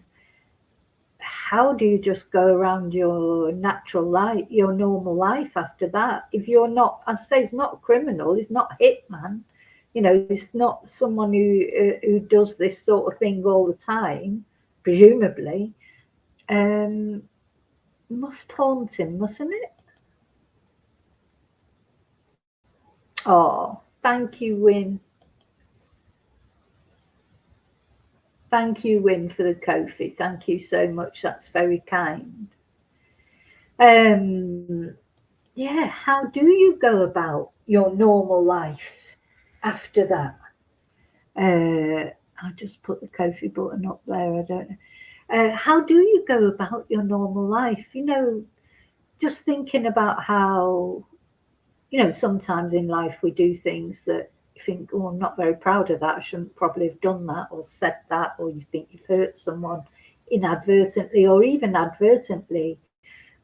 Speaker 1: how do you just go around your natural life, your normal life after that? If you're not, I say, he's not a criminal, he's not a hitman, he's not someone who does this sort of thing all the time, presumably. Must haunt him, mustn't it? Oh, thank you, Win. Thank you, Win, for the Kofi. Thank you so much. That's very kind. Um, yeah, how do you go about your normal life after that? I'll just put the Kofi button up there. I don't know. How do you go about your normal life? Just thinking about how, sometimes in life we do things that you think, oh, I'm not very proud of that. I shouldn't probably have done that or said that, or you think you've hurt someone inadvertently or even advertently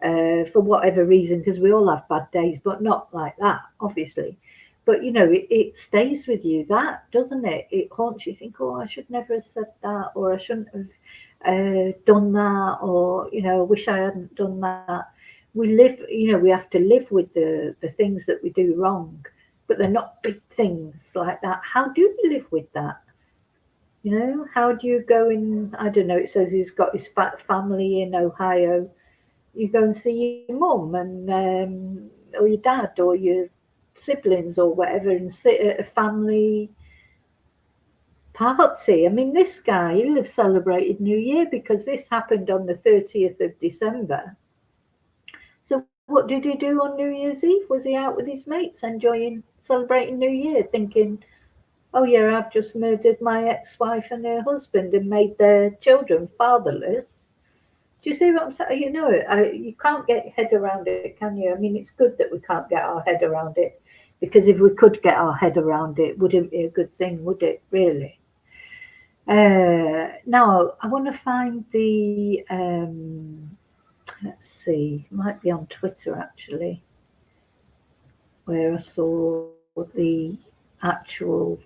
Speaker 1: for whatever reason, because we all have bad days, but not like that, obviously. But it stays with you, that, doesn't it? It haunts you. You think, oh, I should never have said that, or I shouldn't have done that, or I wish I hadn't done that. We live, we have to live with the things that we do wrong, but they're not big things like that. How do you live with that? How do you go in? I don't know. It says he's got his family in Ohio. You go and see your mum and or your dad or your siblings or whatever, and sit at a family party. I mean, this guy, he'll have celebrated New Year because this happened on the 30th of December. So what did he do on New Year's Eve? Was he out with his mates enjoying celebrating New Year thinking, oh yeah, I've just murdered my ex-wife and her husband and made their children fatherless. Do you see what I'm saying? You know, you can't get your head around it, can you? I mean, it's good that we can't get our head around it, because if we could get our head around it, wouldn't be a good thing, would it, really? Now, I want to find the, let's see, it might be on Twitter actually, where I saw the actual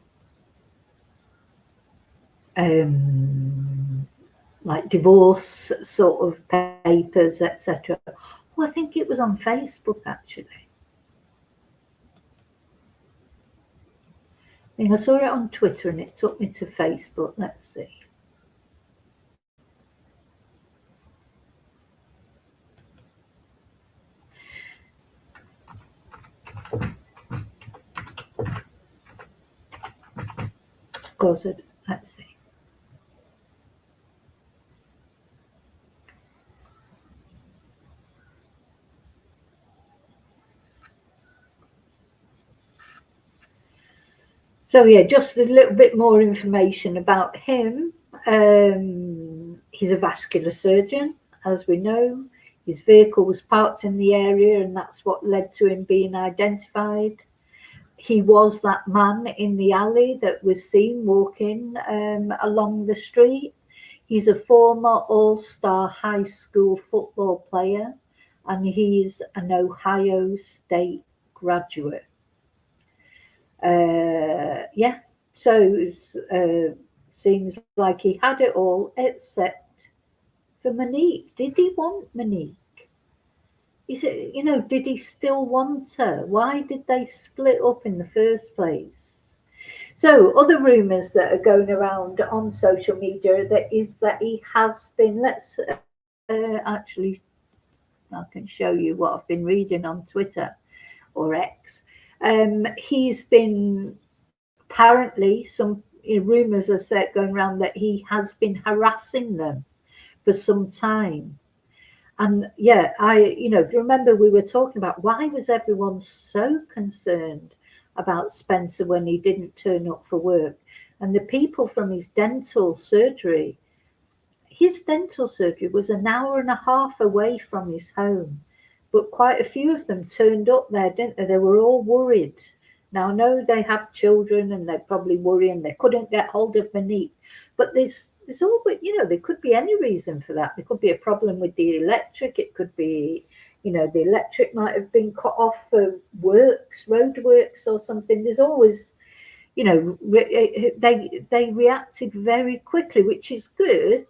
Speaker 1: like divorce sort of papers, etc. Well, I think it was on Facebook actually. I think I saw it on Twitter and it took me to Facebook. Let's see. Of course, let's see. So yeah, just a little bit more information about him. He's a vascular surgeon, as we know. His vehicle was parked in the area, and that's what led to him being identified. He was that man in the alley that was seen walking along the street. He's a former All-Star high school football player, and he's an Ohio State graduate. Yeah, so seems like he had it all except for Monique. Did he want Monique? Is it, you know, did he still want her? Why did they split up in the first place? So other rumours that are going around on social media that he has been. Let's actually, I can show you what I've been reading on Twitter or X. He's been, apparently, some rumours are set going around that he has been harassing them for some time. And yeah, remember we were talking about why was everyone so concerned about Spencer when he didn't turn up for work? And the people from his dental surgery was an hour and a half away from his home, but quite a few of them turned up there, didn't they? They were all worried. Now, I know they have children and they're probably worrying they couldn't get hold of Monique, but there's always, there could be any reason for that. There could be a problem with the electric. It could be, the electric might have been cut off for road works or something. There's always, they reacted very quickly, which is good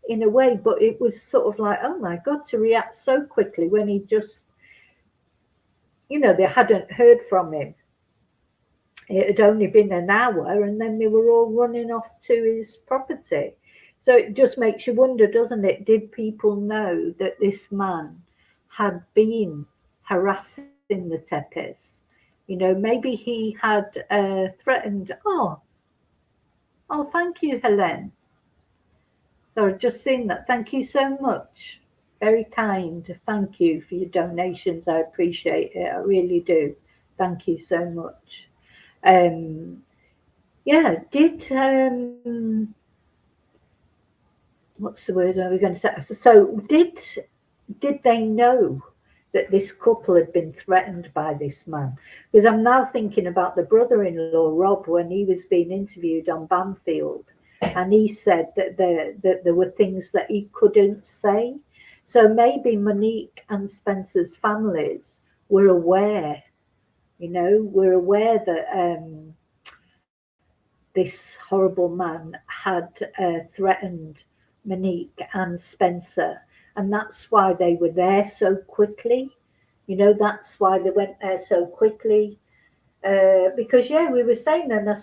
Speaker 1: in a way, but it was sort of like, oh my God, to react so quickly when he just, they hadn't heard from him. It had only been an hour and then they were all running off to his property. So it just makes you wonder, doesn't it? Did people know that this man had been harassing the Tepes? Maybe he had threatened. Oh, thank you, Helen. So I've just seen that. Thank you so much. Very kind. Thank you for your donations. I appreciate it. I really do. Thank you so much. What's the word are we going to say? So did they know that this couple had been threatened by this man? Because I'm now thinking about the brother-in-law, Rob, when he was being interviewed on Banfield, and he said that there were things that he couldn't say. So maybe Monique and Spencer's families were aware, were aware that this horrible man had threatened Monique and Spencer, and that's why they were there so quickly. That's why they went there so quickly. Because we were saying, and I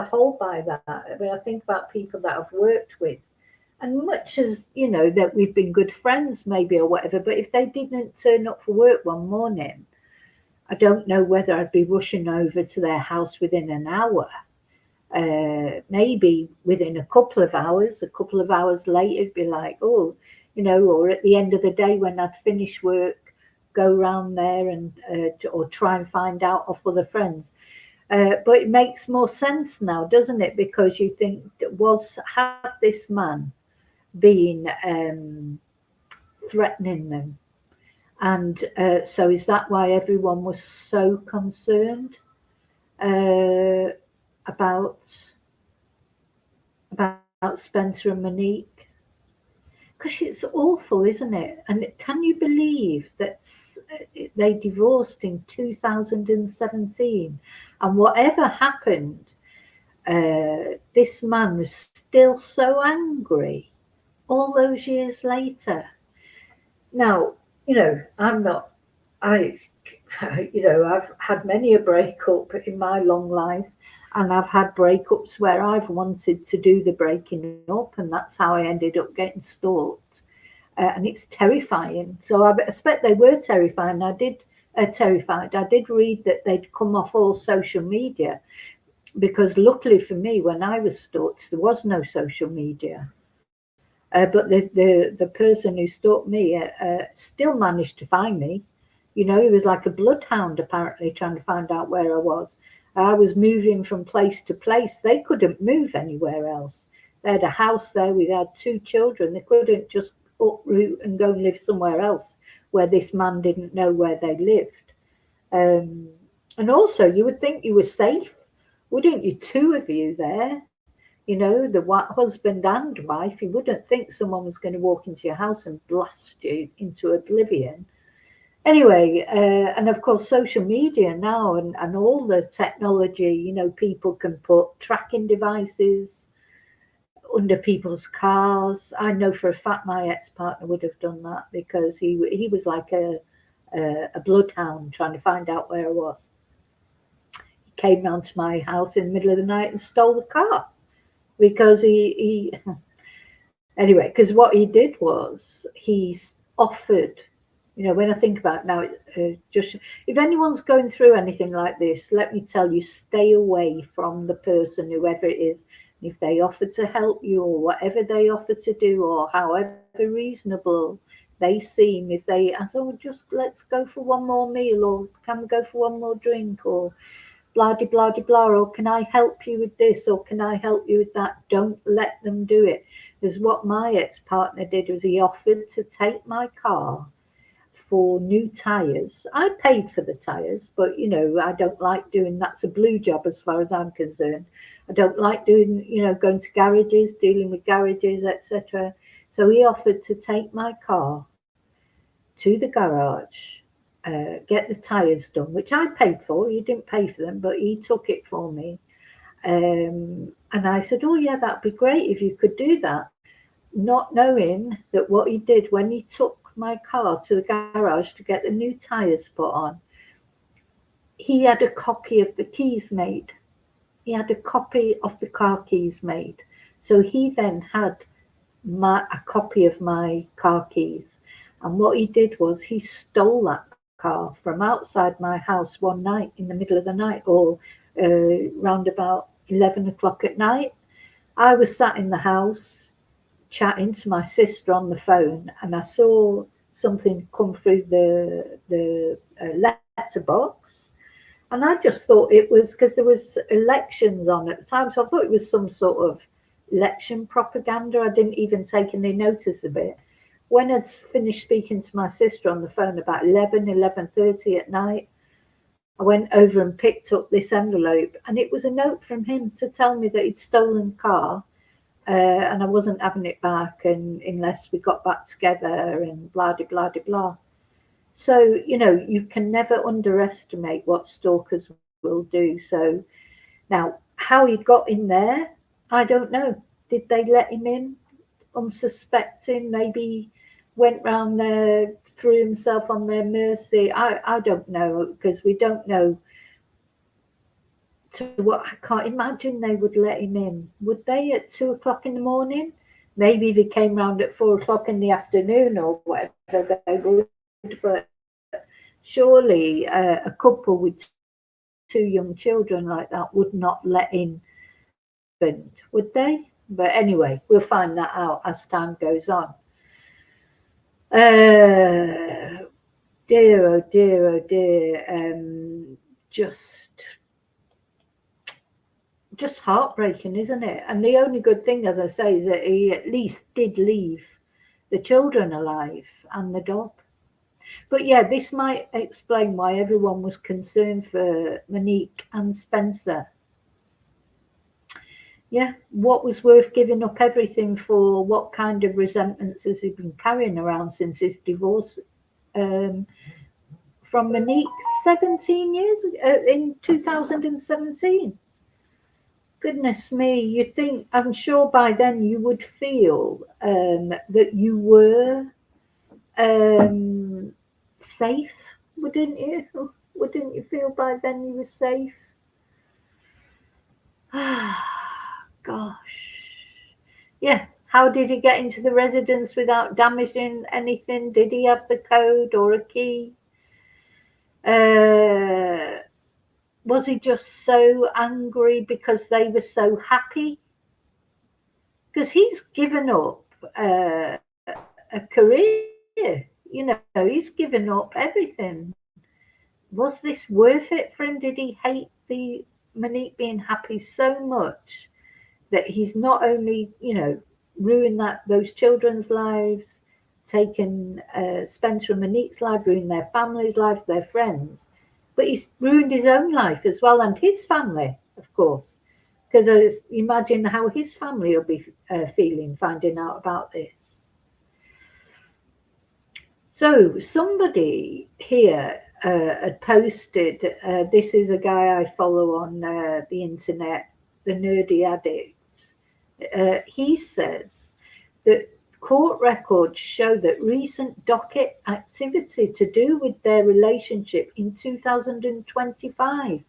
Speaker 1: hold by that. When I think about people that I've worked with, and much as that we've been good friends, maybe, or whatever, but if they didn't turn up for work one morning, I don't know whether I'd be rushing over to their house within an hour. Maybe within a couple of hours later, it'd be like, or at the end of the day when I'd finished work, go round there and or try and find out off other friends. But it makes more sense now, doesn't it? Because you think, had this man been threatening them, and so is that why everyone was so concerned about Spencer and Monique? Because it's awful, isn't it? And can you believe that they divorced in 2017? And whatever happened, this man was still so angry all those years later. Now, I've had many a breakup in my long life, and I've had breakups where I've wanted to do the breaking up, and that's how I ended up getting stalked. And it's terrifying. So I expect they were terrifying. Terrified. I did read that they'd come off all social media, because luckily for me, when I was stalked, there was no social media. But the person who stalked me still managed to find me. He was like a bloodhound, apparently, trying to find out where I was. I was moving from place to place. They couldn't move anywhere else. They had a house there. We had 2 children. They couldn't just uproot and go and live somewhere else where this man didn't know where they lived. And also, you would think you were safe, wouldn't you? 2 of you there, the husband and wife. You wouldn't think someone was going to walk into your house and blast you into oblivion. Anyway, and of course, social media now and all the technology, people can put tracking devices under people's cars. I know for a fact my ex-partner would have done that, because he was like a bloodhound trying to find out where I was. He came round to my house in the middle of the night and stole the car, because anyway, because what he did was he offered, when I think about it now, just if anyone's going through anything like this, let me tell you, stay away from the person, whoever it is. If they offer to help you, or whatever they offer to do, or however reasonable they seem, if they ask, just let's go for one more meal, or can we go for one more drink, or blah, de, blah, de, blah, or can I help you with this, or can I help you with that? Don't let them do it. Because what my ex-partner did was he offered to take my car for new tyres. I paid for the tyres, but I don't like doing that's a blue job as far as I'm concerned. I don't like doing, going to garages, dealing with garages, etc. So he offered to take my car to the garage, get the tyres done, which I paid for. He didn't pay for them, but he took it for me. And I said, oh yeah, that'd be great if you could do that. Not knowing that what he did when he took my car to the garage to get the new tyres put on, he had a copy of the keys made. He had a copy of the car keys made. So he then had a copy of my car keys. And what he did was he stole that car from outside my house one night in the middle of the night, or round about 11 o'clock at night. I was sat in the house chatting to my sister on the phone, and I saw something come through the letterbox. And I just thought it was because there was elections on at the time. So I thought it was some sort of election propaganda. I didn't even take any notice of it. When I'd finished speaking to my sister on the phone about 11:30 at night, I went over and picked up this envelope, and it was a note from him to tell me that he'd stolen the car, and I wasn't having it back, and unless we got back together, and blah, de, blah, de, blah. So, you can never underestimate what stalkers will do. So now, how he got in there, I don't know. Did they let him in unsuspecting? Maybe went round there, threw himself on their mercy. I don't know, because we don't know to what. I can't imagine they would let him in. Would they at 2 o'clock in the morning? Maybe if he came round at 4 o'clock in the afternoon or whatever they would. But surely a couple with 2 young children like that would not let in, would they? But anyway, we'll find that out as time goes on. Dear, oh dear, oh dear. Just heartbreaking, isn't it? And the only good thing, as I say, is that he at least did leave the children alive and the dog. But yeah, this might explain why everyone was concerned for Monique and Spencer. Yeah, what was worth giving up everything for? What kind of resentments has he been carrying around since his divorce um, from Monique 17 years in 2017? Goodness me, you'd think, I'm sure by then you would feel that you were safe, wouldn't you? Wouldn't you feel by then you were safe? Gosh. Yeah. How did he get into the residence without damaging anything? Did he have the code or a key? Was he just so angry because they were so happy? Because he's given up a career, he's given up everything. Was this worth it for him? Did he hate the Monique being happy so much that he's not only, ruined those children's lives, taken Spencer and Monique's life, ruined their families' lives, their friends, but he's ruined his own life as well, and his family, of course, because imagine how his family will be feeling finding out about this. So somebody here had posted, this is a guy I follow on the internet, the Nerdy Addict. He says that court records show that recent docket activity to do with their relationship in 2025,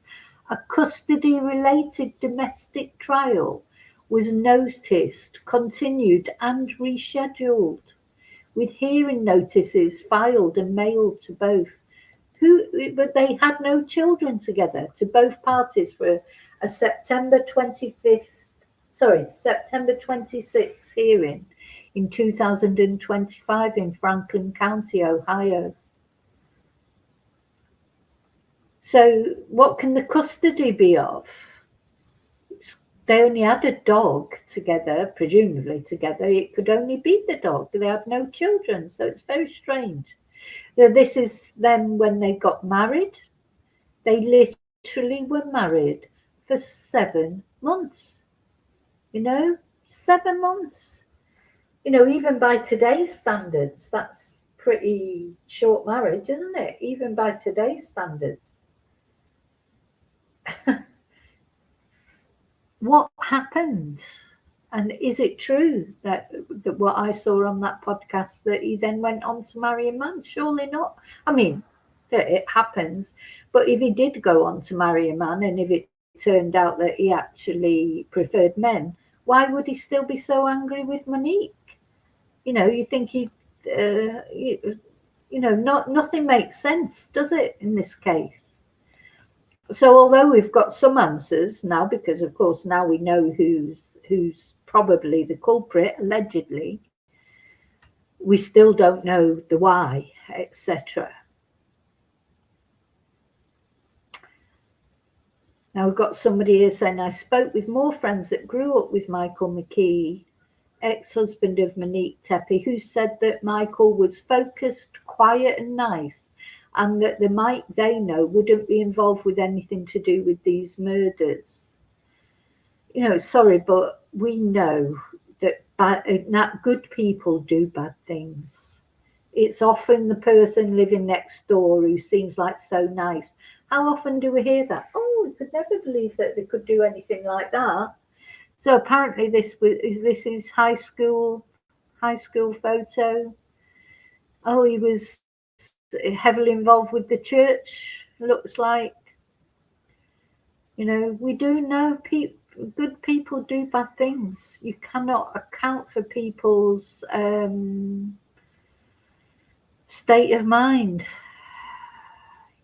Speaker 1: a custody-related domestic trial, was noticed, continued and rescheduled, with hearing notices filed and mailed to both. But they had no children together, to both parties for a September 26th hearing in 2025 in Franklin County, Ohio. So what can the custody be of? They only had a dog together, presumably together. It could only be the dog. They had no children, so it's very strange. This is them when they got married. They literally were married for 7 months. 7 months. Even by today's standards, that's pretty short marriage, isn't it? Even by today's standards. What happened? And is it true that what I saw on that podcast, that he then went on to marry a man? Surely not. I mean, it happens. But if he did go on to marry a man, and if it turned out that he actually preferred men, why would he still be so angry with Monique? You think nothing makes sense, does it, in this case? So although we've got some answers now, because of course now we know who's probably the culprit, allegedly, we still don't know the why, etc. Now we've got somebody here saying, I spoke with more friends that grew up with Michael McKee, ex-husband of Monique Tepe, who said that Michael was focused, quiet and nice, and that the Mike they know wouldn't be involved with anything to do with these murders. Sorry, but we know that good people do bad things. It's often the person living next door who seems like so nice. How often do we hear that? Oh, we could never believe that they could do anything like that. So apparently this is high school photo. Oh, he was heavily involved with the church, looks like. We do know good people do bad things. You cannot account for people's state of mind.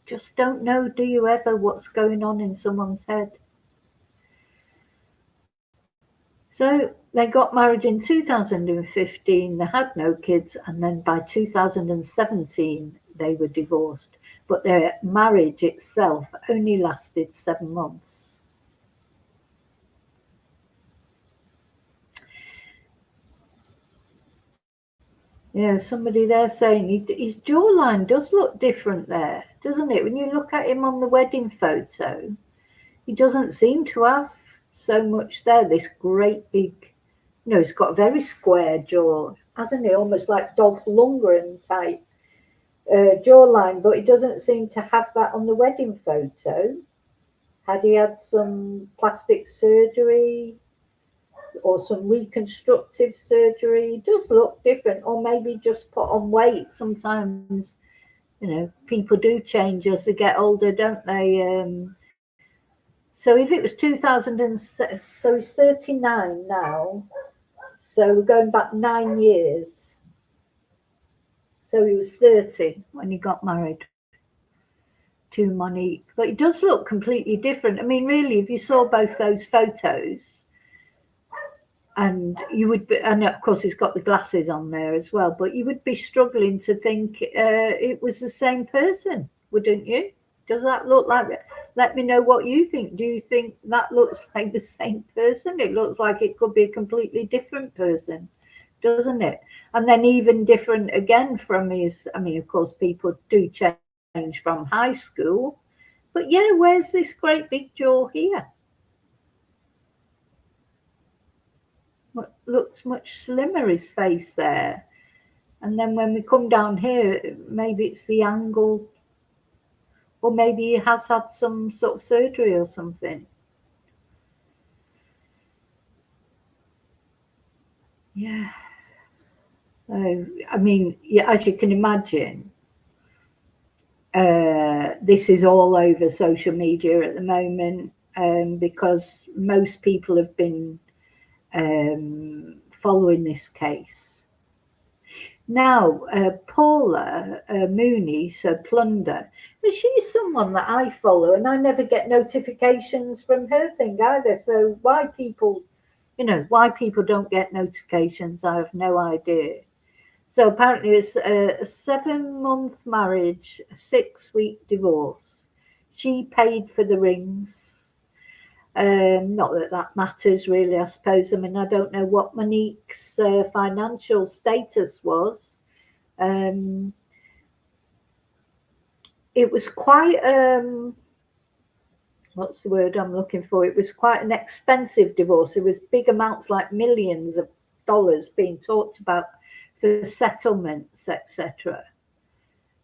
Speaker 1: Just don't know, do you ever, what's going on in someone's head? So they got married in 2015, they had no kids, and then by 2017 they were divorced, but their marriage itself only lasted 7 months. Yeah, somebody there saying his jawline does look different there, doesn't it? When you look at him on the wedding photo, he doesn't seem to have so much there. This great big, he's got a very square jaw, hasn't he? Almost like Dolph Lundgren type jawline, but he doesn't seem to have that on the wedding photo. Had he had some plastic surgery or some reconstructive surgery? It does look different, or maybe just put on weight. Sometimes, people do change as they get older, don't they? So if it was 2006, so he's 39 now. So we're going back 9 years. So he was 30 when he got married to Monique. But it does look completely different. I mean, really, if you saw both those photos, and you would be, and of course he's got the glasses on there as well, but you would be struggling to think it was the same person, wouldn't you? Does that look like it? Let me know what you think. Do you think that looks like the same person? It looks like it could be a completely different person, doesn't it? And then even different again from his, I mean, of course, people do change from high school, but yeah, where's this great big jaw here? Looks much slimmer, his face there. And then when we come down here, maybe it's the angle, or maybe he has had some sort of surgery or something. Yeah. So, I mean, yeah, as you can imagine, this is all over social media at the moment, because most people have been following this case. Now, Paula Mooney, so Plunder, but she's someone that I follow, and I never get notifications from her thing either. So why people don't get notifications, I have no idea. So apparently it's a 7-month marriage, a 6-week divorce. She paid for the rings. Not that that matters really, I suppose. I mean, I don't know what Monique's financial status was. It was quite, what's the word I'm looking for? It was quite an expensive divorce. It was big amounts, like millions of dollars being talked about for settlements, etc.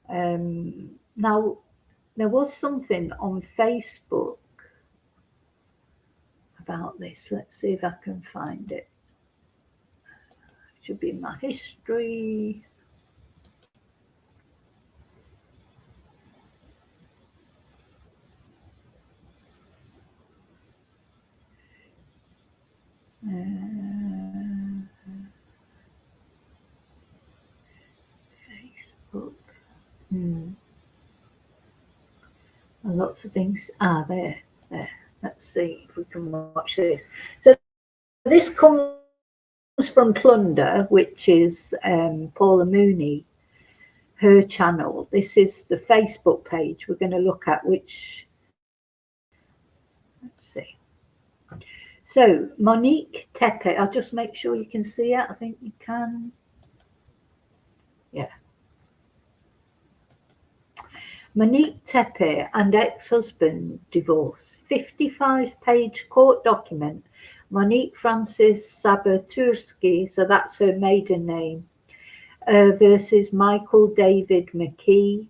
Speaker 1: Now, there was something on Facebook about this. Let's see if I can find it. It should be in my history. Facebook. Lots of things. There. Let's see if we can watch this. So this comes from Plunder, which is Paula Mooney, her channel. This is the Facebook page we're going to look at, which, let's see. So Monique-What, I'll just make sure you can see it. I think you can. Yeah. Monique-What and ex-husband divorce. 55-page court document. Monique Frances Sabaturski, so that's her maiden name, versus Michael David McKee.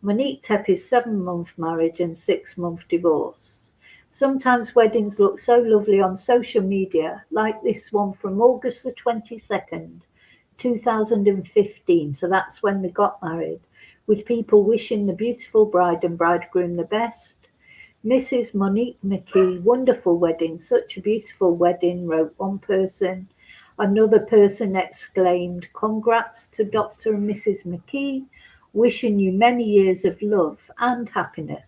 Speaker 1: Monique-What 7-month marriage and 6-month divorce. Sometimes weddings look so lovely on social media, like this one from August the 22nd, 2015. So that's when they got married, with people wishing the beautiful bride and bridegroom the best. Mrs. Monique McKee, wonderful wedding, such a beautiful wedding, wrote one person. Another person exclaimed, congrats to Dr. and Mrs. McKee, wishing you many years of love and happiness.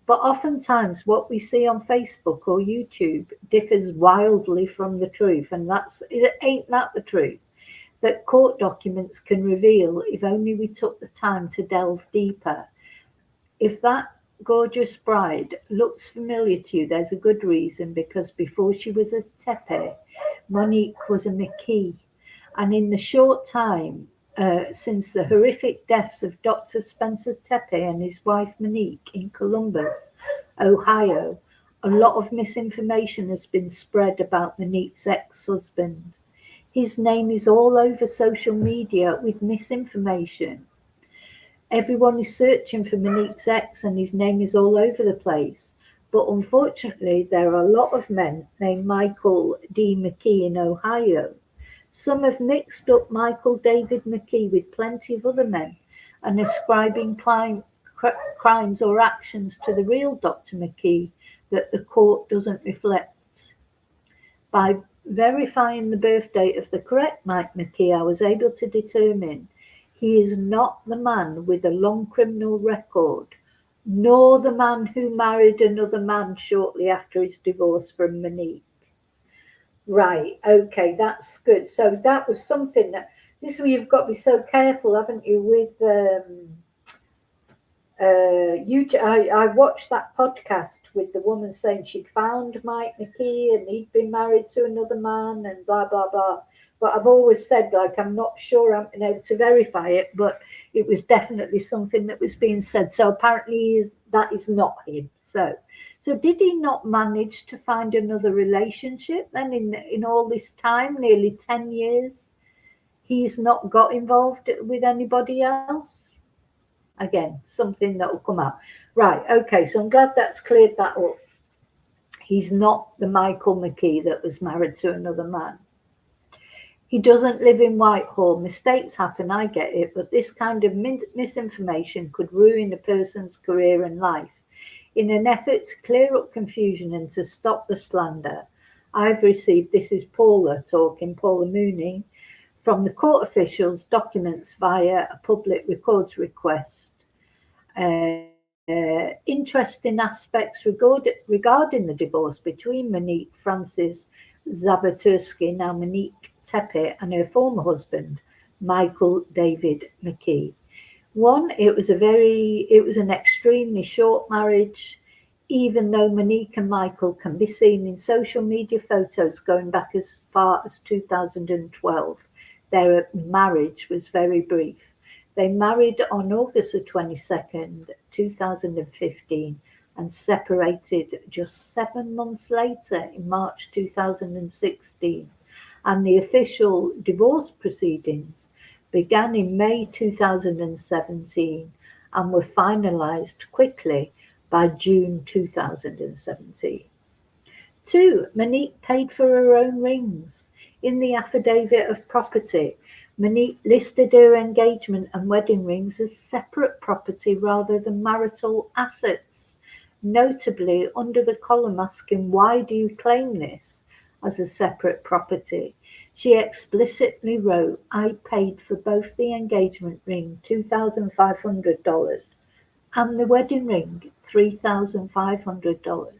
Speaker 1: But oftentimes what we see on Facebook or YouTube differs wildly from the truth, and ain't that the truth? that court documents can reveal if only we took the time to delve deeper. If that gorgeous bride looks familiar to you, there's a good reason, because before she was a Tepe, Monique was a McKee. And in the short time since the horrific deaths of Dr. Spencer Tepe and his wife Monique in Columbus, Ohio, a lot of misinformation has been spread about Monique's ex-husband. His name is all over social media with misinformation. Everyone is searching for Monique's ex and his name is all over the place. But unfortunately, there are a lot of men named Michael D. McKee in Ohio. Some have mixed up Michael David McKee with plenty of other men and ascribing crimes or actions to the real Dr. McKee that the court doesn't reflect. By verifying the birth date of the correct Mike McKee, I was able to determine he is not the man with a long criminal record, nor the man who married another man shortly after his divorce from Monique. Right, okay, that's good. So that was something that, this is where you've got to be so careful, haven't you, with I watched that podcast with the woman saying she'd found Mike McKee and he'd been married to another man and blah, blah, blah. But I've always said, like, I'm not sure I'm able to verify it, but it was definitely something that was being said. So apparently that is not him. So did he not manage to find another relationship then in all this time, nearly 10 years? He's not got involved with anybody else? Again, something that will come out. Right, okay, so I'm glad that's cleared that up. He's not the Michael McKee that was married to another man. He doesn't live in Whitehall. Mistakes happen, I get it, but this kind of misinformation could ruin a person's career and life. In an effort to clear up confusion and to stop the slander, I've received, this is Paula talking, Paula Mooney, from the court officials documents via a public records request. Interesting aspects regarding the divorce between Monique Francis Zabatursky, now Monique Tepe, and her former husband, Michael David McKee. One, it was an extremely short marriage, even though Monique and Michael can be seen in social media photos going back as far as 2012. Their marriage was very brief. They married on August the 22nd, 2015, and separated just 7 months later in March 2016. And the official divorce proceedings began in May 2017 and were finalized quickly by June 2017. 2. Monique paid for her own rings. In the affidavit of property, Monique listed her engagement and wedding rings as separate property rather than marital assets. Notably, under the column asking, "Why do you claim this as a separate property?" she explicitly wrote, "I paid for both the engagement ring, $2,500, and the wedding ring, $3,500.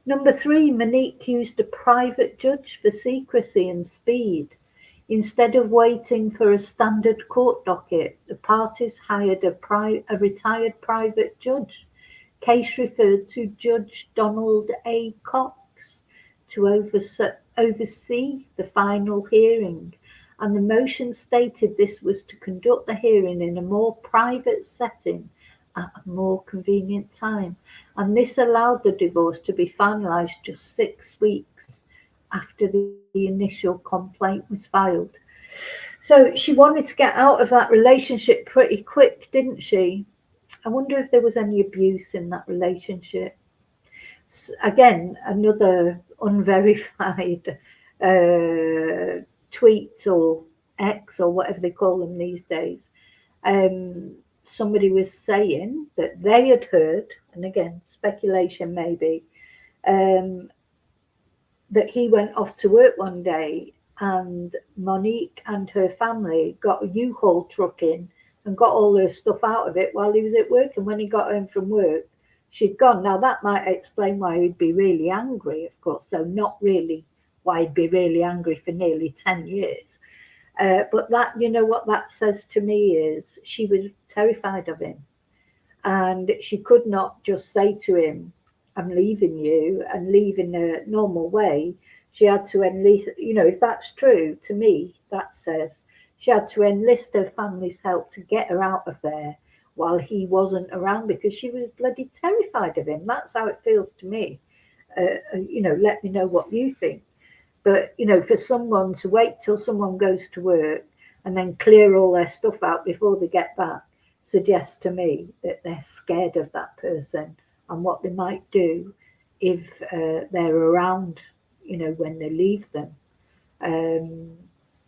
Speaker 1: Number 3, Monique used a private judge for secrecy and speed. Instead of waiting for a standard court docket, the parties hired a retired private judge, case referred to Judge Donald A. Cox, to oversee the final hearing, and the motion stated this was to conduct the hearing in a more private setting at a more convenient time, and this allowed the divorce to be finalized just 6 weeks after the initial complaint was filed. So she wanted to get out of that relationship pretty quick, didn't she? I wonder if there was any abuse in that relationship. Again, another unverified tweet or X or whatever they call them these days. Somebody was saying that they had heard, and again, speculation maybe, that he went off to work one day and Monique and her family got a U-Haul truck in and got all her stuff out of it while he was at work. And when he got home from work, she'd gone. Now, that might explain why he'd be really angry, of course, so not really why he'd be really angry for nearly 10 years. But that, you know what that says to me is she was terrified of him, and she could not just say to him, "I'm leaving you," and leave in a normal way. She had to enlist, you know, if that's true to me, that says she had to enlist her family's help to get her out of there while he wasn't around because she was bloody terrified of him. That's how it feels to me. You know, let me know what you think. But, you know, for someone to wait till someone goes to work and then clear all their stuff out before they get back suggests to me that they're scared of that person and what they might do if they're around, you know, when they leave them. Um,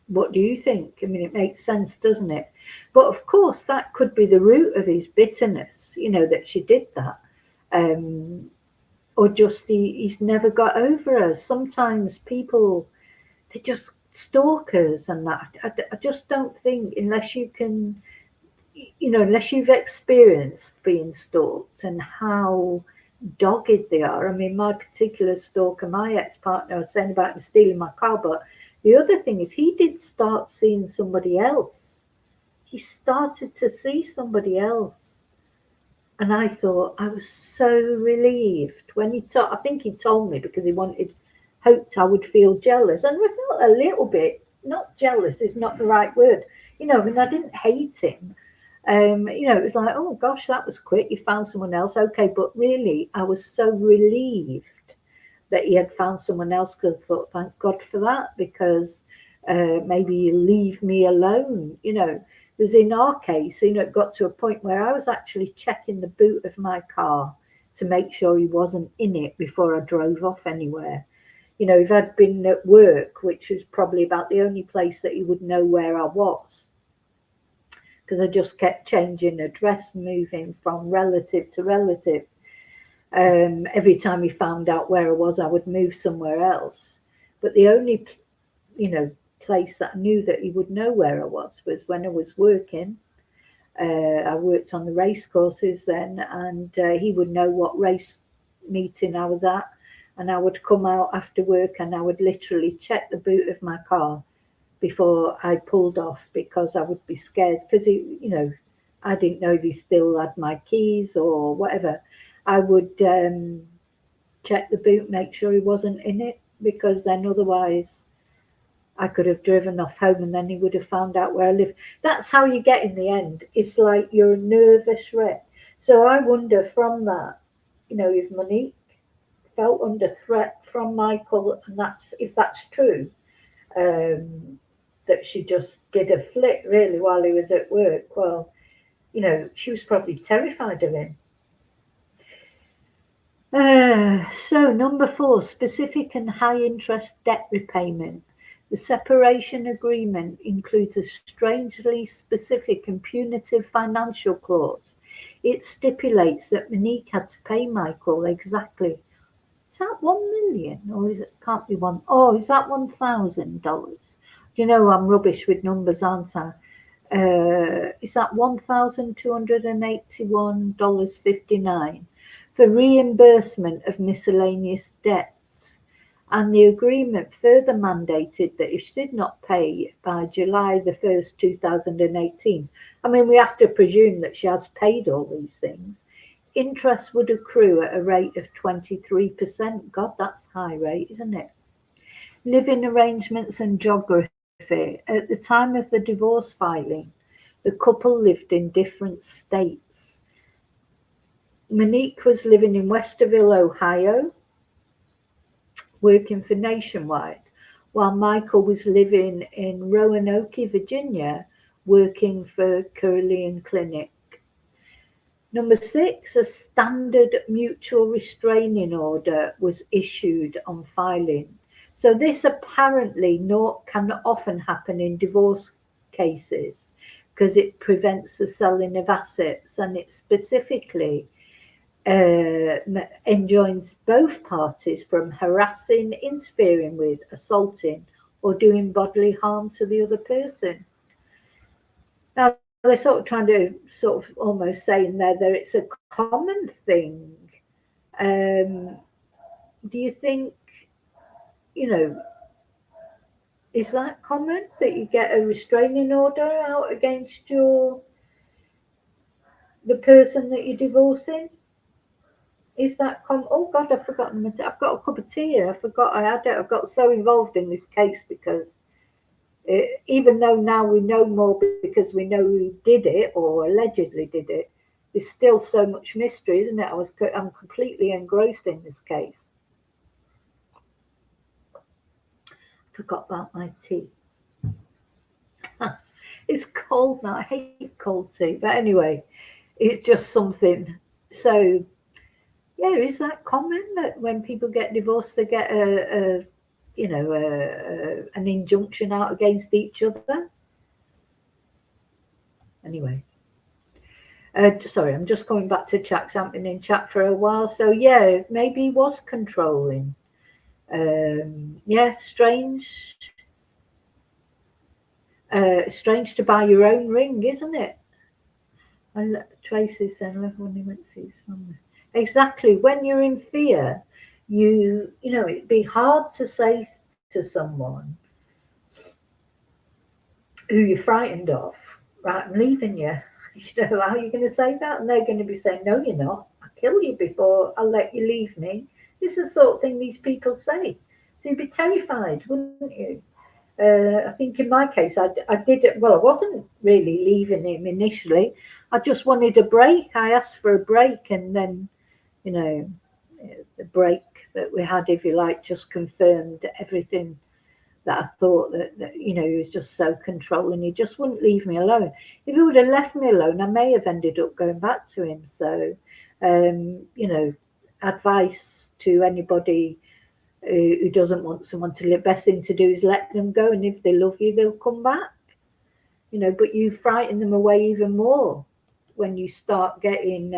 Speaker 1: what do you think? I mean, it makes sense, doesn't it? But of course, that could be the root of his bitterness, you know, that she did that. Um, or just he's never got over her. Sometimes people, they're just stalkers and that. I just don't think, unless you can, you know, unless you've experienced being stalked and how dogged they are. I mean, my particular stalker, my ex-partner, I was saying about him stealing my car, but the other thing is he did start seeing somebody else. He started to see somebody else. And I thought, I was so relieved when he told, I think he told me because he hoped I would feel jealous. And I felt a little bit, not jealous is not the right word. You know, I mean, I didn't hate him. You know, it was like, oh gosh, that was quick. You found someone else. Okay. But really, I was so relieved that he had found someone else because I thought, thank God for that, because maybe you leave me alone, you know. Because in our case, you know, it got to a point where I was actually checking the boot of my car to make sure he wasn't in it before I drove off anywhere. You know, if I'd been at work, which was probably about the only place that he would know where I was, because I just kept changing address, moving from relative to relative. Every time he found out where I was, I would move somewhere else. But the only, you know, place that I knew that he would know where I was when I was working. I worked on the race courses then, and he would know what race meeting I was at. And I would come out after work and I would literally check the boot of my car before I pulled off because I would be scared because, you know, I didn't know if he still had my keys or whatever. I would check the boot, make sure he wasn't in it, because then otherwise I could have driven off home and then he would have found out where I live. That's how you get in the end. It's like you're a nervous wreck. So I wonder from that, you know, if Monique felt under threat from Michael, and that's if that's true, that she just did a flip really while he was at work. Well, you know, she was probably terrified of him. So number 4, specific and high interest debt repayment. The separation agreement includes a strangely specific and punitive financial clause. It stipulates that Monique had to pay Michael exactly, is that 1 million or is it, can't be one, oh, is that $1,000? You know, I'm rubbish with numbers, aren't I? Is that $1,281.59 for reimbursement of miscellaneous debts, and the agreement further mandated that if she did not pay by July the 1st, 2018, I mean, we have to presume that she has paid all these things, interest would accrue at a rate of 23%. God, that's high rate, isn't it? Living arrangements and geography. At the time of the divorce filing, the couple lived in different states. Monique was living in Westerville, Ohio, working for Nationwide, while Michael was living in Roanoke, Virginia, working for Carillion Clinic. Number 6, a standard mutual restraining order was issued on filing. So this apparently can often happen in divorce cases because it prevents the selling of assets, and it specifically enjoins both parties from harassing, interfering with, assaulting, or doing bodily harm to the other person. Now, they're sort of trying to almost say in there that it's a common thing. Do you think, you know, Is that common that you get a restraining order out against the person that you're divorcing? Is that oh God, I've forgotten. I've got a cup of tea here. I forgot I had it. I got so involved in this case because even though now we know more because we know who did it or allegedly did it, there's still so much mystery, isn't it? I'm completely engrossed in this case. Forgot about my tea. It's cold now. I hate cold tea, but anyway, it's just something. So yeah, is that common that when people get divorced, they get an injunction out against each other? Anyway, sorry, I'm just going back to chat. 'Cause I haven't been in chat for a while, so yeah, maybe he was controlling. Yeah, strange to buy your own ring, isn't it? And Tracy said, "Love when he went to see his family." Exactly. When you're in fear, it'd be hard to say to someone who you're frightened of, right, I'm leaving you. How are you going to say that? And they're going to be saying, no, you're not. I'll kill you before I'll let you leave me. This is the sort of thing these people say. So you'd be terrified, wouldn't you? I think in my case, I did it. Well, I wasn't really leaving him initially. I just wanted a break. I asked for a break, and then, you know, the break that we had, if you like, just confirmed everything that I thought that he was just so controlling. He just wouldn't leave me alone. If he would have left me alone, I may have ended up going back to him. So, advice to anybody who doesn't want someone to live, best thing to do is let them go. And if they love you, they'll come back. But you frighten them away even more when you start getting,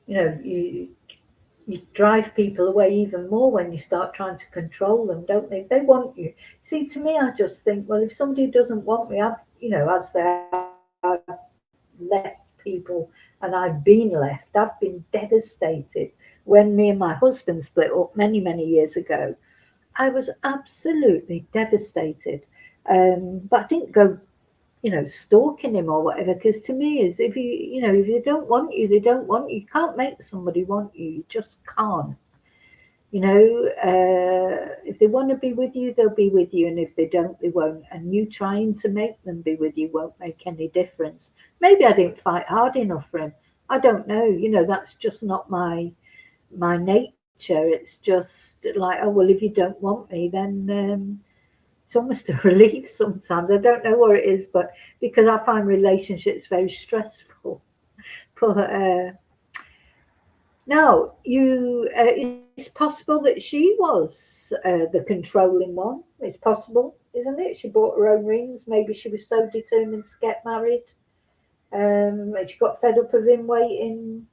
Speaker 1: you drive people away even more when you start trying to control them, don't they? If they want you. See, to me, I just think, well, if somebody doesn't want me, as they have left people and I've been left, I've been devastated. When me and my husband split up many, many years ago, I was absolutely devastated. But I didn't go stalking him or whatever. Because to me, is if they don't want you, they don't want you. You can't make somebody want you. You just can't. If they want to be with you, they'll be with you, and if they don't, they won't. And you trying to make them be with you won't make any difference. Maybe I didn't fight hard enough for him. I don't know. That's just not my nature. It's just like, oh well, if you don't want me, then it's almost a relief sometimes. I don't know what it is, but because I find relationships very stressful. But no, it's possible that she was the controlling one. It's possible, isn't it? She bought her own rings. Maybe she was so determined to get married, and she got fed up of him waiting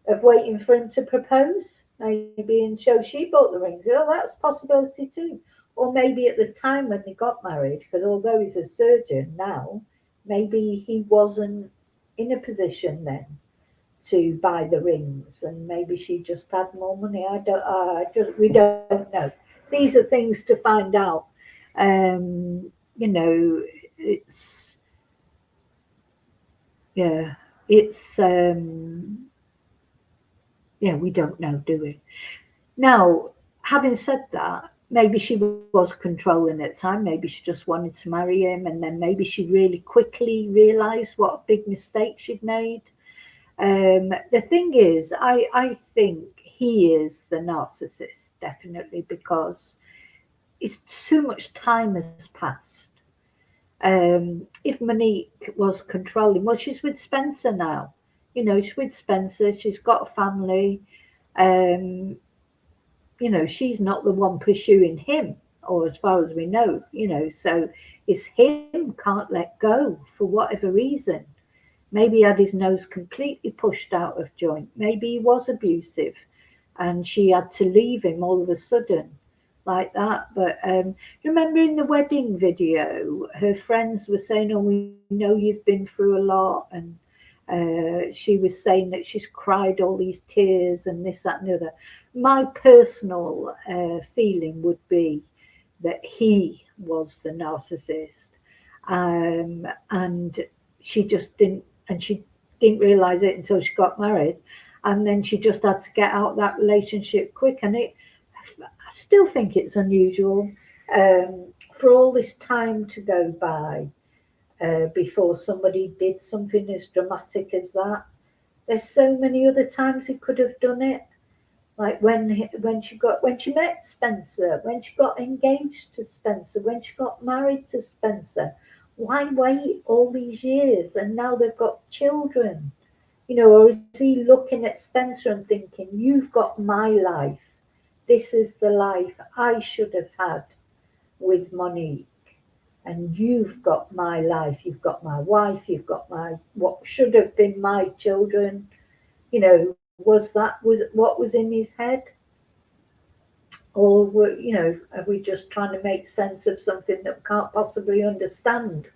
Speaker 1: for him to propose. Maybe, and so she bought the rings. Oh, that's a possibility too. Or maybe at the time when they got married, because although he's a surgeon now, maybe he wasn't in a position then to buy the rings, and maybe she just had more money. We don't know. These are things to find out. It's yeah, it's yeah, we don't know, do we? Now, having said that, maybe she was controlling at the time. Maybe she just wanted to marry him, and then maybe she really quickly realised what a big mistake she'd made. The thing is, I think he is the narcissist, definitely, because it's too much time has passed. If Monique was controlling, well, she's with Spencer now. She's with Spencer. She's got a family. Um, she's not the one pursuing him, or as far as we know. So it's him can't let go for whatever reason. Maybe he had his nose completely pushed out of joint. Maybe he was abusive and she had to leave him all of a sudden like that. But remember in the wedding video, her friends were saying, oh, we know you've been through a lot. And she was saying that she's cried all these tears and this, that, and the other. my personal feeling would be that he was the narcissist, and she just didn't, and she didn't realize it until she got married, and then she just had to get out of that relationship quick. And I still think it's unusual for all this time to go by before somebody did something as dramatic as that. There's so many other times he could have done it, like when she met Spencer, when she got engaged to Spencer, when she got married to Spencer. Why wait all these years and now they've got children? Or is he looking at Spencer and thinking, you've got my life. This is the life I should have had with Monique. And you've got my life. You've got my wife. You've got what should have been my children. Was what was in his head? Or are we just trying to make sense of something that we can't possibly understand?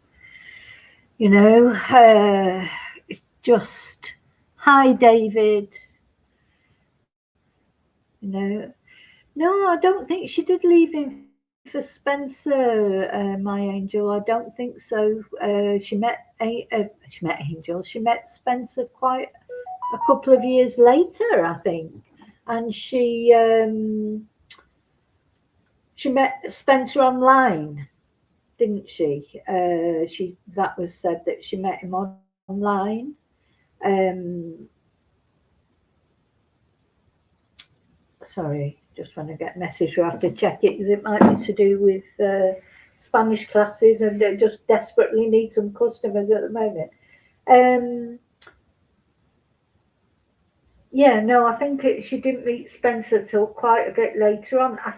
Speaker 1: Just, hi, David. No, I don't think she did leave him for Spencer, my angel. I don't think so. She met Angel. She met Spencer quite a couple of years later, I think, and she met Spencer online, didn't she? That was said that she met him online. Sorry, just want to get a message. I have to check it because it might be to do with Spanish classes, and they just desperately need some customers at the moment. I think she didn't meet Spencer till quite a bit later on. I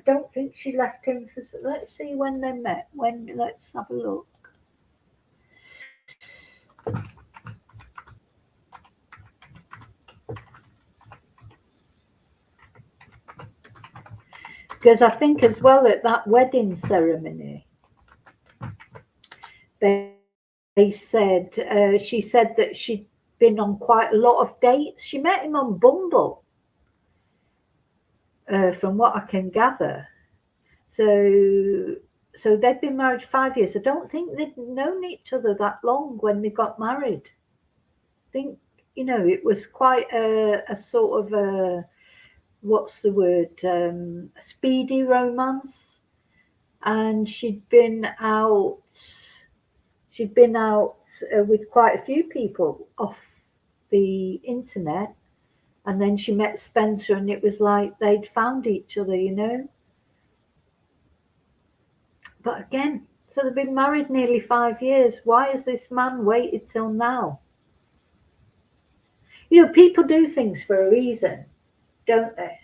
Speaker 1: don't think she left him for. Let's see when they met. Let's have a look. Because I think as well at that wedding ceremony, they said she said that she'd been on quite a lot of dates. She met him on Bumble, from what I can gather. So they've been married 5 years. I don't think they'd known each other that long when they got married. I think it was quite a sort of a, what's the word, speedy romance. And she'd been out with quite a few people off the internet, and then she met Spencer, and it was like they'd found each other. But again, so they've been married nearly 5 years. Why has this man waited till now? People do things for a reason, don't they?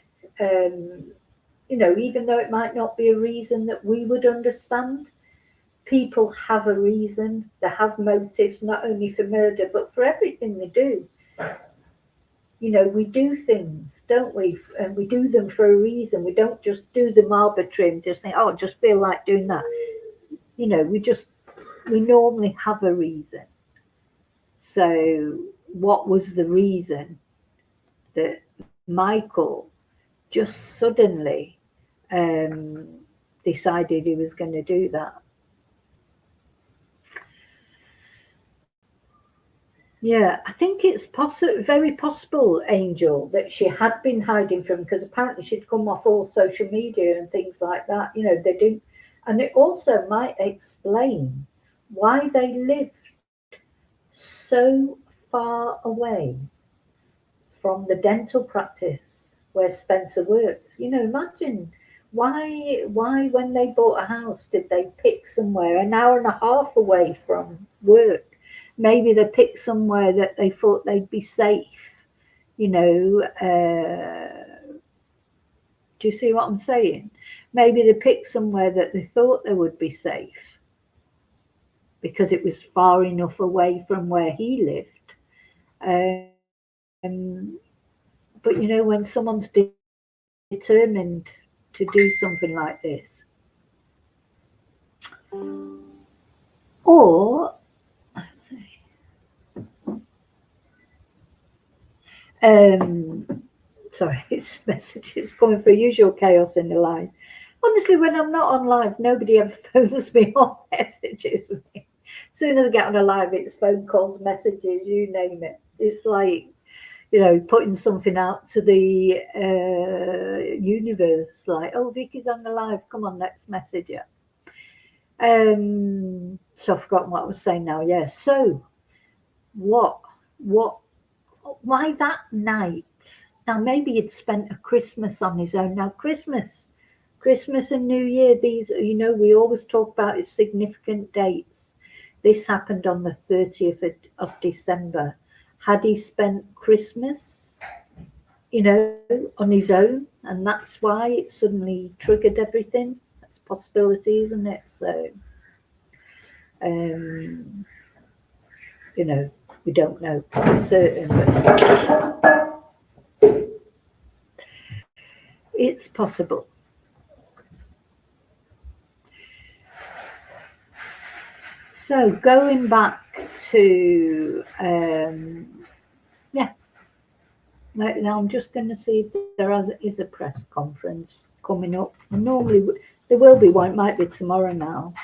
Speaker 1: Even though it might not be a reason that we would understand, people have a reason. They have motives, not only for murder, but for everything they do. We do things, don't we? And we do them for a reason. We don't just do them arbitrary and just think, oh, I just feel like doing that. We normally have a reason. So what was the reason that Michael just suddenly decided he was going to do that? Yeah, I think it's very possible, Angel, that she had been hiding from, because apparently she'd come off all social media and things like that. They didn't, and it also might explain why they lived so far away from the dental practice where Spencer works. Imagine why when they bought a house did they pick somewhere an hour and a half away from work? Maybe they picked somewhere that they thought they'd be safe. Do you see what I'm saying? Maybe they picked somewhere that they thought they would be safe because it was far enough away from where he lived. But when someone's determined to do something like this, or Sorry, it's messages coming for usual chaos in the line. Honestly, when I'm not on live, nobody ever phones me or messages me. As soon as I get on a live, it's phone calls, messages, you name it. It's like, putting something out to the universe, like, oh, Vicky's on the live, come on, let's message her. So I've forgotten what I was saying now. Yeah. So what, why that night? Now maybe he'd spent a Christmas on his own. Now Christmas and New Year, these, we always talk about its significant dates. This happened on the 30th of December. Had he spent Christmas, on his own, and that's why it suddenly triggered everything? That's a possibility, isn't it? So, we don't know for certain, but it's possible. So going back to, now I'm just going to see if there is a press conference coming up. And normally there will be one, it might be tomorrow now.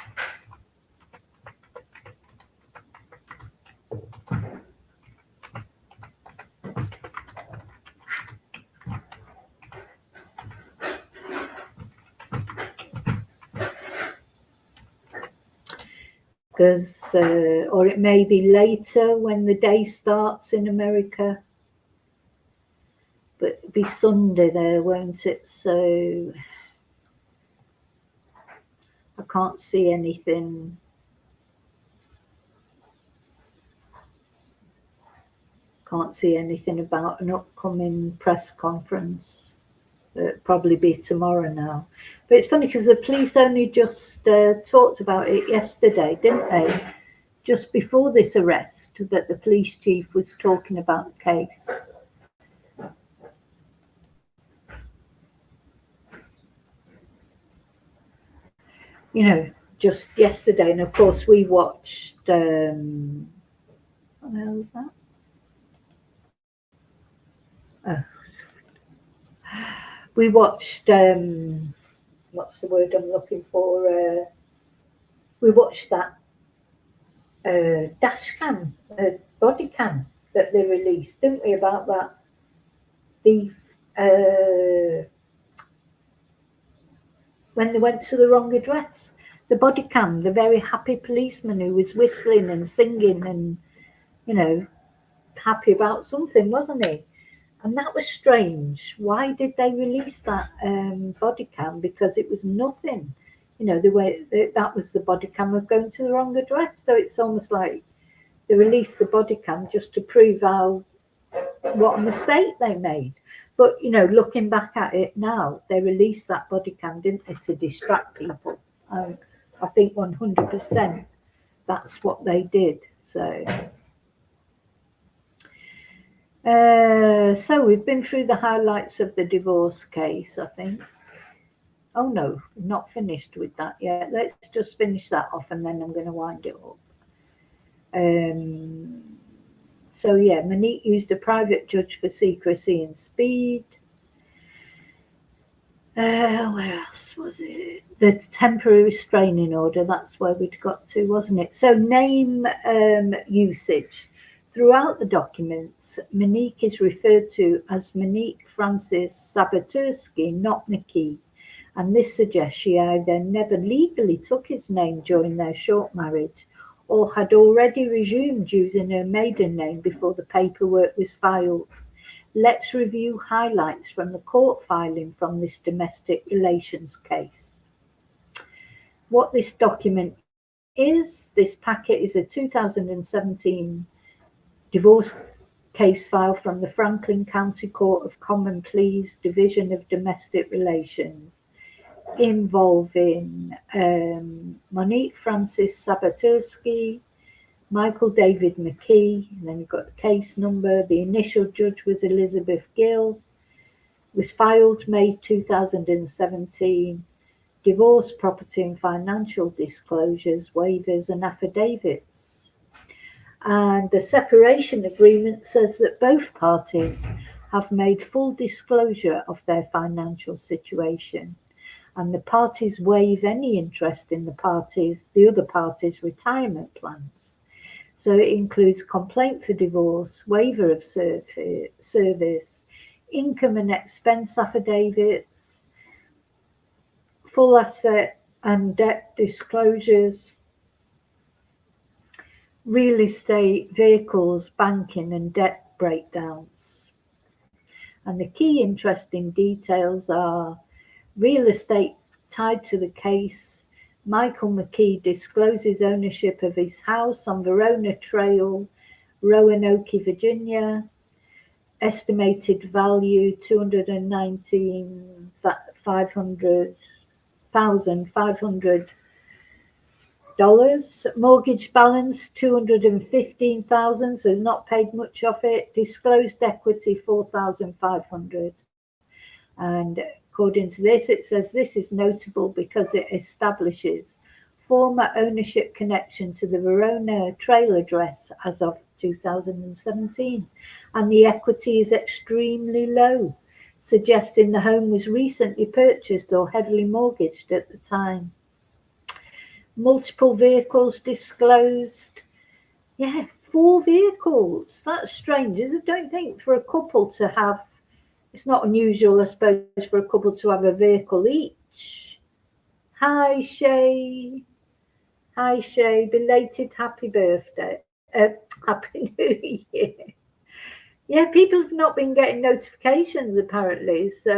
Speaker 1: Because, or it may be later when the day starts in America. But it'll be Sunday there, won't it? So I can't see anything. Can't see anything about an upcoming press conference. It'll probably be tomorrow now. But it's funny because the police only just talked about it yesterday, didn't they? Just before this arrest, that the police chief was talking about the case. Just yesterday. And of course we watched, what the hell was that? We watched, what's the word I'm looking for? We watched that dash cam, body cam that they released, didn't we, about that thief, when they went to the wrong address. The body cam, the very happy policeman who was whistling and singing and, happy about something, wasn't he? And that was strange. Why did they release that body cam? Because it was nothing. The way that was the body cam of going to the wrong address. So it's almost like they released the body cam just to prove what a mistake they made. But, looking back at it now, they released that body cam, didn't they, to distract people. I think 100% that's what they did. So we've been through the highlights of the divorce case, I think. Oh no, not finished with that yet. Let's just finish that off and then I'm going to wind it up. So yeah, Monique used a private judge for secrecy and speed. Where else was it? The temporary restraining order, that's where we'd got to, wasn't it? So name usage. Throughout the documents, Monique is referred to as Monique Frances Sabatersky, not McKee. And this suggests she either never legally took his name during their short marriage or had already resumed using her maiden name before the paperwork was filed. Let's review highlights from the court filing from this domestic relations case. What this document is, this packet is a 2017 divorce case file from the Franklin County Court of Common Pleas Division of Domestic Relations involving Monique Frances Sabatersky, Michael David McKee, and then you've got the case number. The initial judge was Elizabeth Gill. It was filed May 2017. Divorce, property and financial disclosures, waivers and affidavits. And the separation agreement says that both parties have made full disclosure of their financial situation, and the parties waive any interest in the other party's retirement plans. So it includes complaint for divorce, waiver of service, income and expense affidavits, full asset and debt disclosures, real estate, vehicles, banking and debt breakdowns. And the key interesting details are real estate tied to the case. Michael McKee discloses ownership of his house on Verona Trail, Roanoke, Virginia. Estimated value $219,500. Mortgage balance $215,000, so he's not paid much of it. Disclosed equity $4,500. And according to this, it says this is notable because it establishes former ownership connection to the Verona Trail address as of 2017, and the equity is extremely low, suggesting the home was recently purchased or heavily mortgaged at the time. Multiple vehicles disclosed. Yeah, 4 vehicles. That's strange, isn't it? Don't think for a couple to have. It's not unusual, I suppose, for a couple to have a vehicle each. Hi, Shay. Hi, Shay. Belated happy birthday. Happy New Year. Yeah, people have not been getting notifications, apparently. So,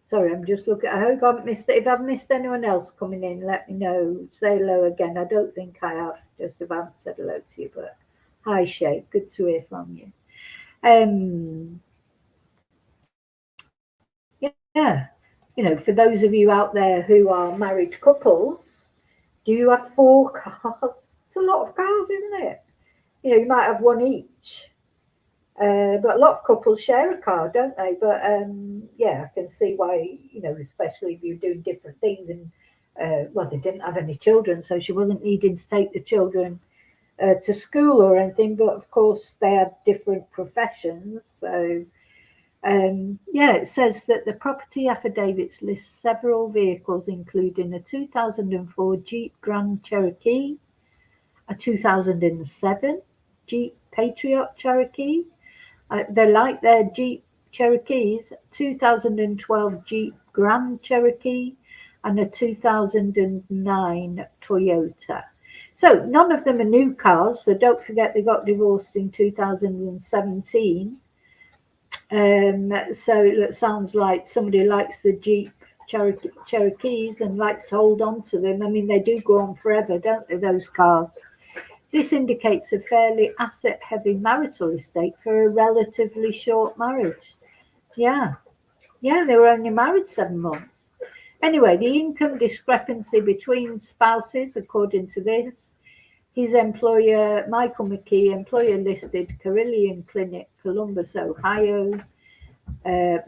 Speaker 1: Sorry, I'm just looking. I hope I haven't missed it. If I've missed anyone else coming in, let me know. Say hello again. I don't think I have, just if I haven't said hello to you, but hi, Shay. Good to hear from you. Yeah, for those of you out there who are married couples, do you have 4 cars? It's a lot of cars, isn't it? You might have one each. But a lot of couples share a car, don't they? But yeah, I can see why, especially if you're doing different things. And well, they didn't have any children, so she wasn't needing to take the children to school or anything. But of course, they had different professions. So yeah, it says that the property affidavits list several vehicles, including a 2004 Jeep Grand Cherokee, a 2007 Jeep Patriot Cherokee. They like their Jeep Cherokees, 2012 Jeep Grand Cherokee, and a 2009 Toyota. So none of them are new cars, so don't forget they got divorced in 2017. So it sounds like somebody likes the Jeep Cherokees and likes to hold on to them. I mean, they do go on forever, don't they, those cars? This indicates a fairly asset-heavy marital estate for a relatively short marriage. Yeah, they were only married 7 months. Anyway, the income discrepancy between spouses, according to this, his employer, Michael McKee, employer listed Carillion Clinic, Columbus, Ohio.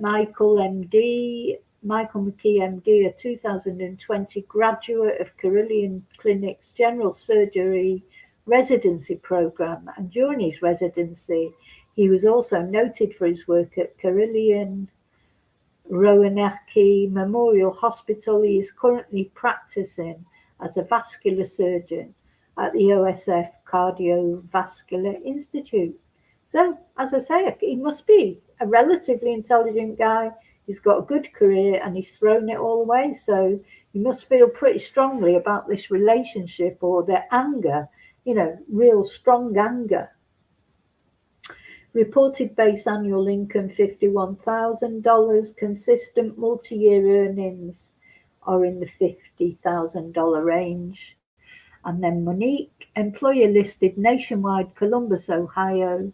Speaker 1: Michael McKee, MD, a 2020 graduate of Carillion Clinic's general surgery residency program, and during his residency he was also noted for his work at Carillion Roanoke Memorial Hospital. He is currently practicing as a vascular surgeon at the OSF Cardiovascular Institute. So, as I say, he must be a relatively intelligent guy. He's got a good career and he's thrown it all away. So he must feel pretty strongly about this relationship, or the anger, real strong anger. Reported base annual income $51,000. Consistent multi-year earnings are in the $50,000 range. And then Monique, employer listed nationwide, Columbus, Ohio.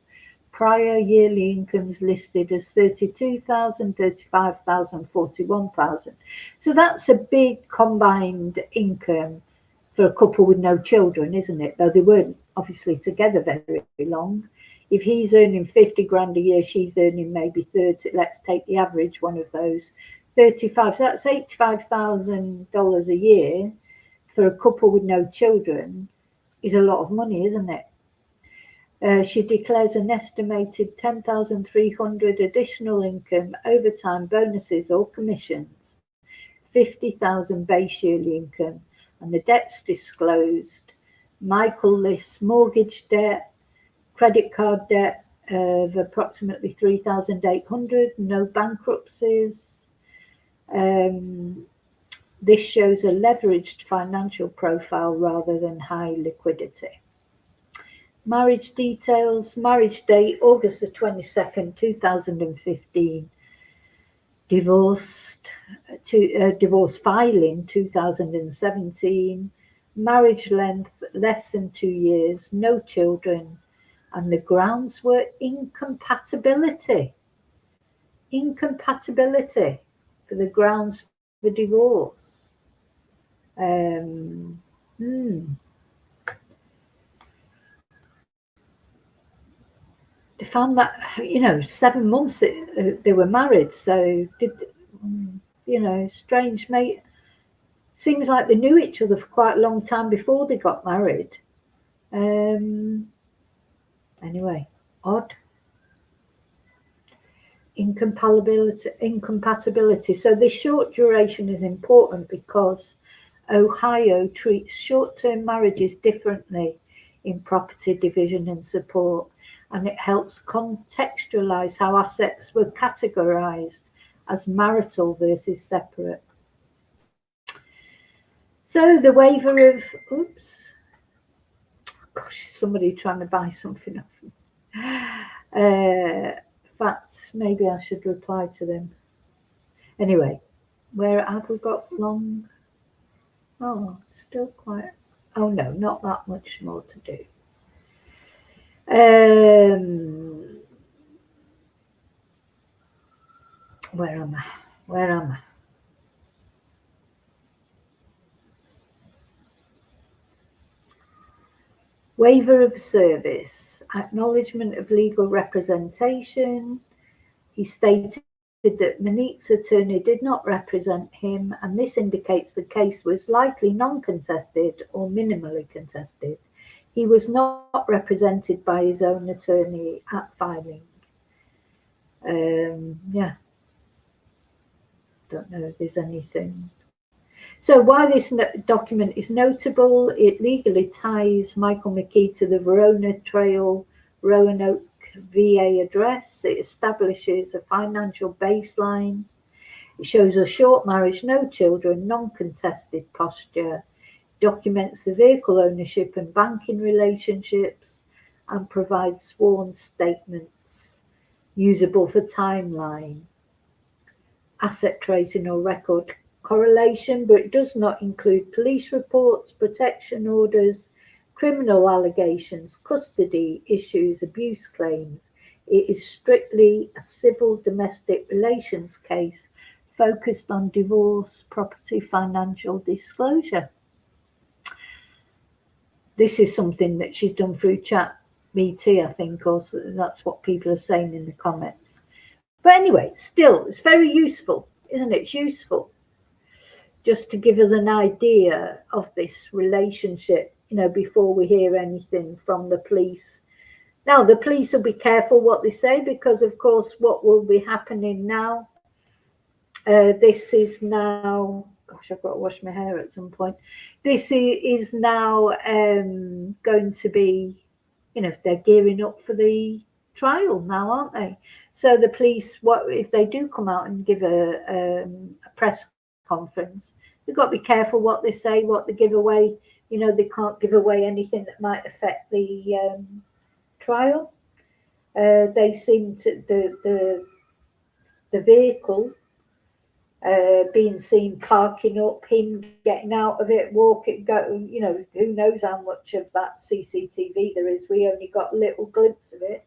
Speaker 1: Prior yearly incomes listed as $32,000, $35,000, $41,000. So that's a big combined income for a couple with no children, isn't it? Though they weren't obviously together very long. If he's earning 50 grand a year, she's earning maybe 30. Let's take the average one of those, 35. So that's $85,000 a year for a couple with no children. Is a lot of money, isn't it? She declares an estimated 10,300 additional income, overtime, bonuses or commissions, 50,000 base yearly income, and the debts disclosed. Michael lists mortgage debt, credit card debt of approximately 3,800, no bankruptcies. This shows a leveraged financial profile rather than high liquidity. Marriage details. Marriage date August the 22nd, 2015. Divorce filing 2017. Marriage length less than 2 years, no children, and the grounds were incompatibility. Incompatibility for the grounds for divorce. They found that 7 months they were married, so strange, mate. Seems like they knew each other for quite a long time before they got married. Anyway, odd. Incompatibility. So this short duration is important because Ohio treats short-term marriages differently in property division and support, and it helps contextualize how assets were categorized as marital versus separate. So the waiver of, somebody trying to buy something off me. Fact, maybe I should reply to them. Anyway, where have we got long? Oh, still quite. Oh no, not that much more to do. Where am I? Waiver of service, acknowledgement of legal representation. He stated that Monique's attorney did not represent him, and this indicates the case was likely non-contested or minimally contested. He was not represented by his own attorney at filing. Don't know if there's anything. So why this document is notable, it legally ties Michael McKee to the Verona Trail, Roanoke, VA address. It establishes a financial baseline. It shows a short marriage, no children, non-contested posture, documents the vehicle ownership and banking relationships, and provides sworn statements usable for timeline, asset tracing or record correlation, but it does not include police reports, protection orders, criminal allegations, custody issues, abuse claims. It is strictly a civil domestic relations case focused on divorce, property, financial disclosure. This is something that she's done through ChatGPT, I think, or that's what people are saying in the comments. But anyway, still, it's very useful, isn't it? It's useful just to give us an idea of this relationship, before we hear anything from the police. Now, the police will be careful what they say because, of course, what will be happening now, this is now, gosh, I've got to wash my hair at some point. This is now going to be, they're gearing up for the trial now, aren't they? So the police, what if they do come out and give a press conference, they've got to be careful what they say, what they give away. They can't give away anything that might affect the trial. They seem to, the vehicle being seen parking up, him getting out of it, walking, go, who knows how much of that CCTV there is. We only got a little glimpse of it,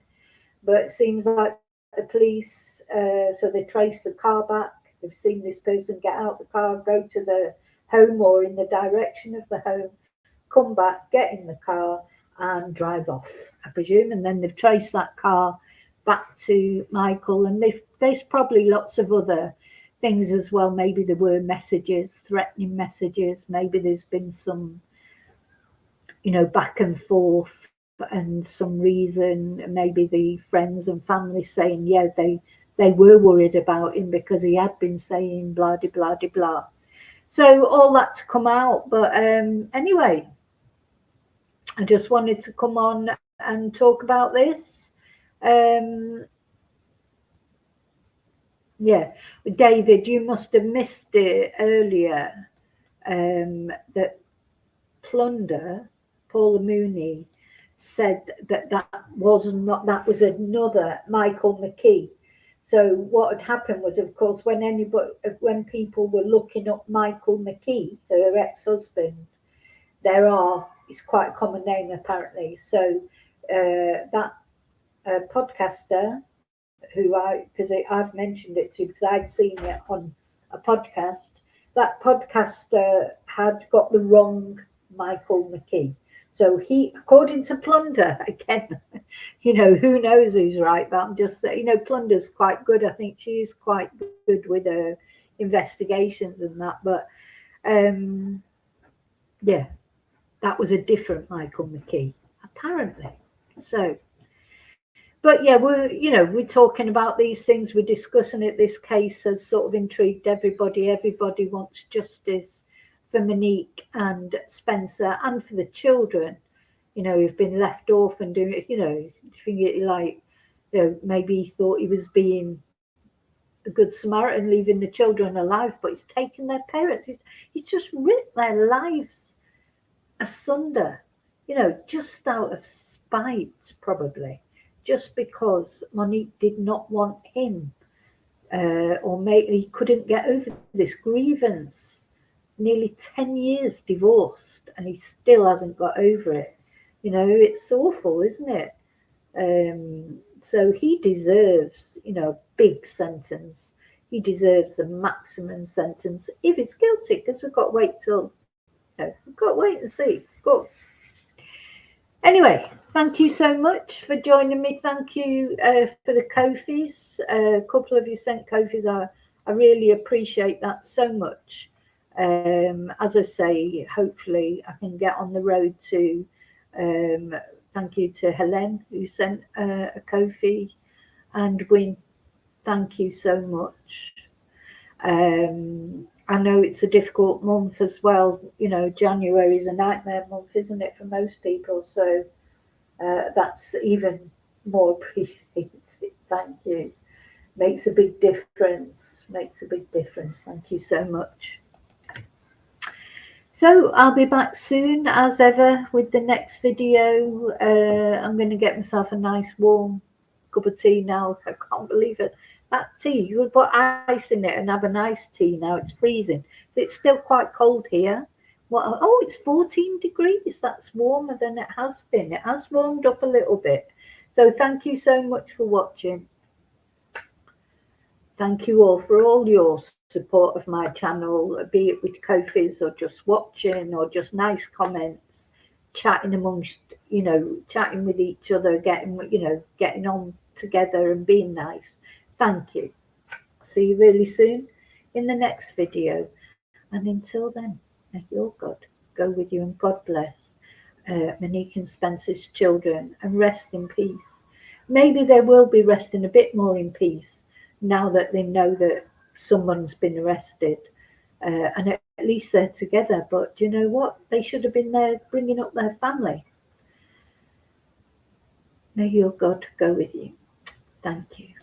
Speaker 1: but it seems like the police, so they trace the car back. They've seen this person get out the car, go to the home or in the direction of the home, come back, get in the car and drive off, I presume. And then they've traced that car back to Michael, and there's probably lots of other things as well. Maybe there were messages, threatening messages. Maybe there's been some, back and forth and some reason, maybe the friends and family saying, yeah, they were worried about him because he had been saying blah de blah de blah. So all that to come out. But anyway, I just wanted to come on and talk about this. Um, yeah, David, you must have missed it earlier. That Plunder, Paula Mooney, said that that was another Michael McKee. So what had happened was, of course, when people were looking up Michael McKee, her ex-husband, it's quite a common name apparently. So that podcaster because I've mentioned it too, because I'd seen it on a podcast. That podcaster had got the wrong Michael McKee. So according to Plunder, again, who knows who's right, but I'm just saying, Plunder's quite good. I think she's quite good with her investigations and that. But yeah, that was a different Michael McKee, apparently. So. But yeah, we're talking about these things, we're discussing it. This case has sort of intrigued everybody. Everybody wants justice for Monique and Spencer and for the children, who've been left orphaned. Maybe he thought he was being a good Samaritan, leaving the children alive, but he's taken their parents. He's just ripped their lives asunder, just out of spite, probably. Just because Monique did not want him, or maybe he couldn't get over this grievance. Nearly 10 years divorced, and he still hasn't got over it. It's awful, isn't it? So he deserves, a big sentence. He deserves a maximum sentence if he's guilty, because we've got to wait we've got to wait and see, of course. Anyway, thank you so much for joining me. Thank you for the Ko-fis. A couple of you sent Ko-fis. I really appreciate that so much. As I say, hopefully I can get on the road to, thank you to Helen who sent a Ko-fi, and Win, thank you so much. I know it's a difficult month as well. January is a nightmare month, isn't it, for most people? So that's even more appreciated. Thank you. Makes a big difference. Makes a big difference. Thank you so much. So I'll be back soon, as ever, with the next video. I'm going to get myself a nice warm cup of tea now. I can't believe it. That tea, you could put ice in it and have a nice tea now. It's freezing. It's still quite cold here. It's 14 degrees. That's warmer than it has been. It has warmed up a little bit. So thank you so much for watching. Thank you all for all your support of my channel, be it with Ko-fis or just watching or just nice comments, chatting amongst, chatting with each other, getting on together and being nice. Thank you. See you really soon in the next video. And until then, may your God go with you, and God bless Monique and Spencer's children, and rest in peace. Maybe they will be resting a bit more in peace now that they know that someone's been arrested, and at least they're together. But do you know what? They should have been there bringing up their family. May your God go with you. Thank you.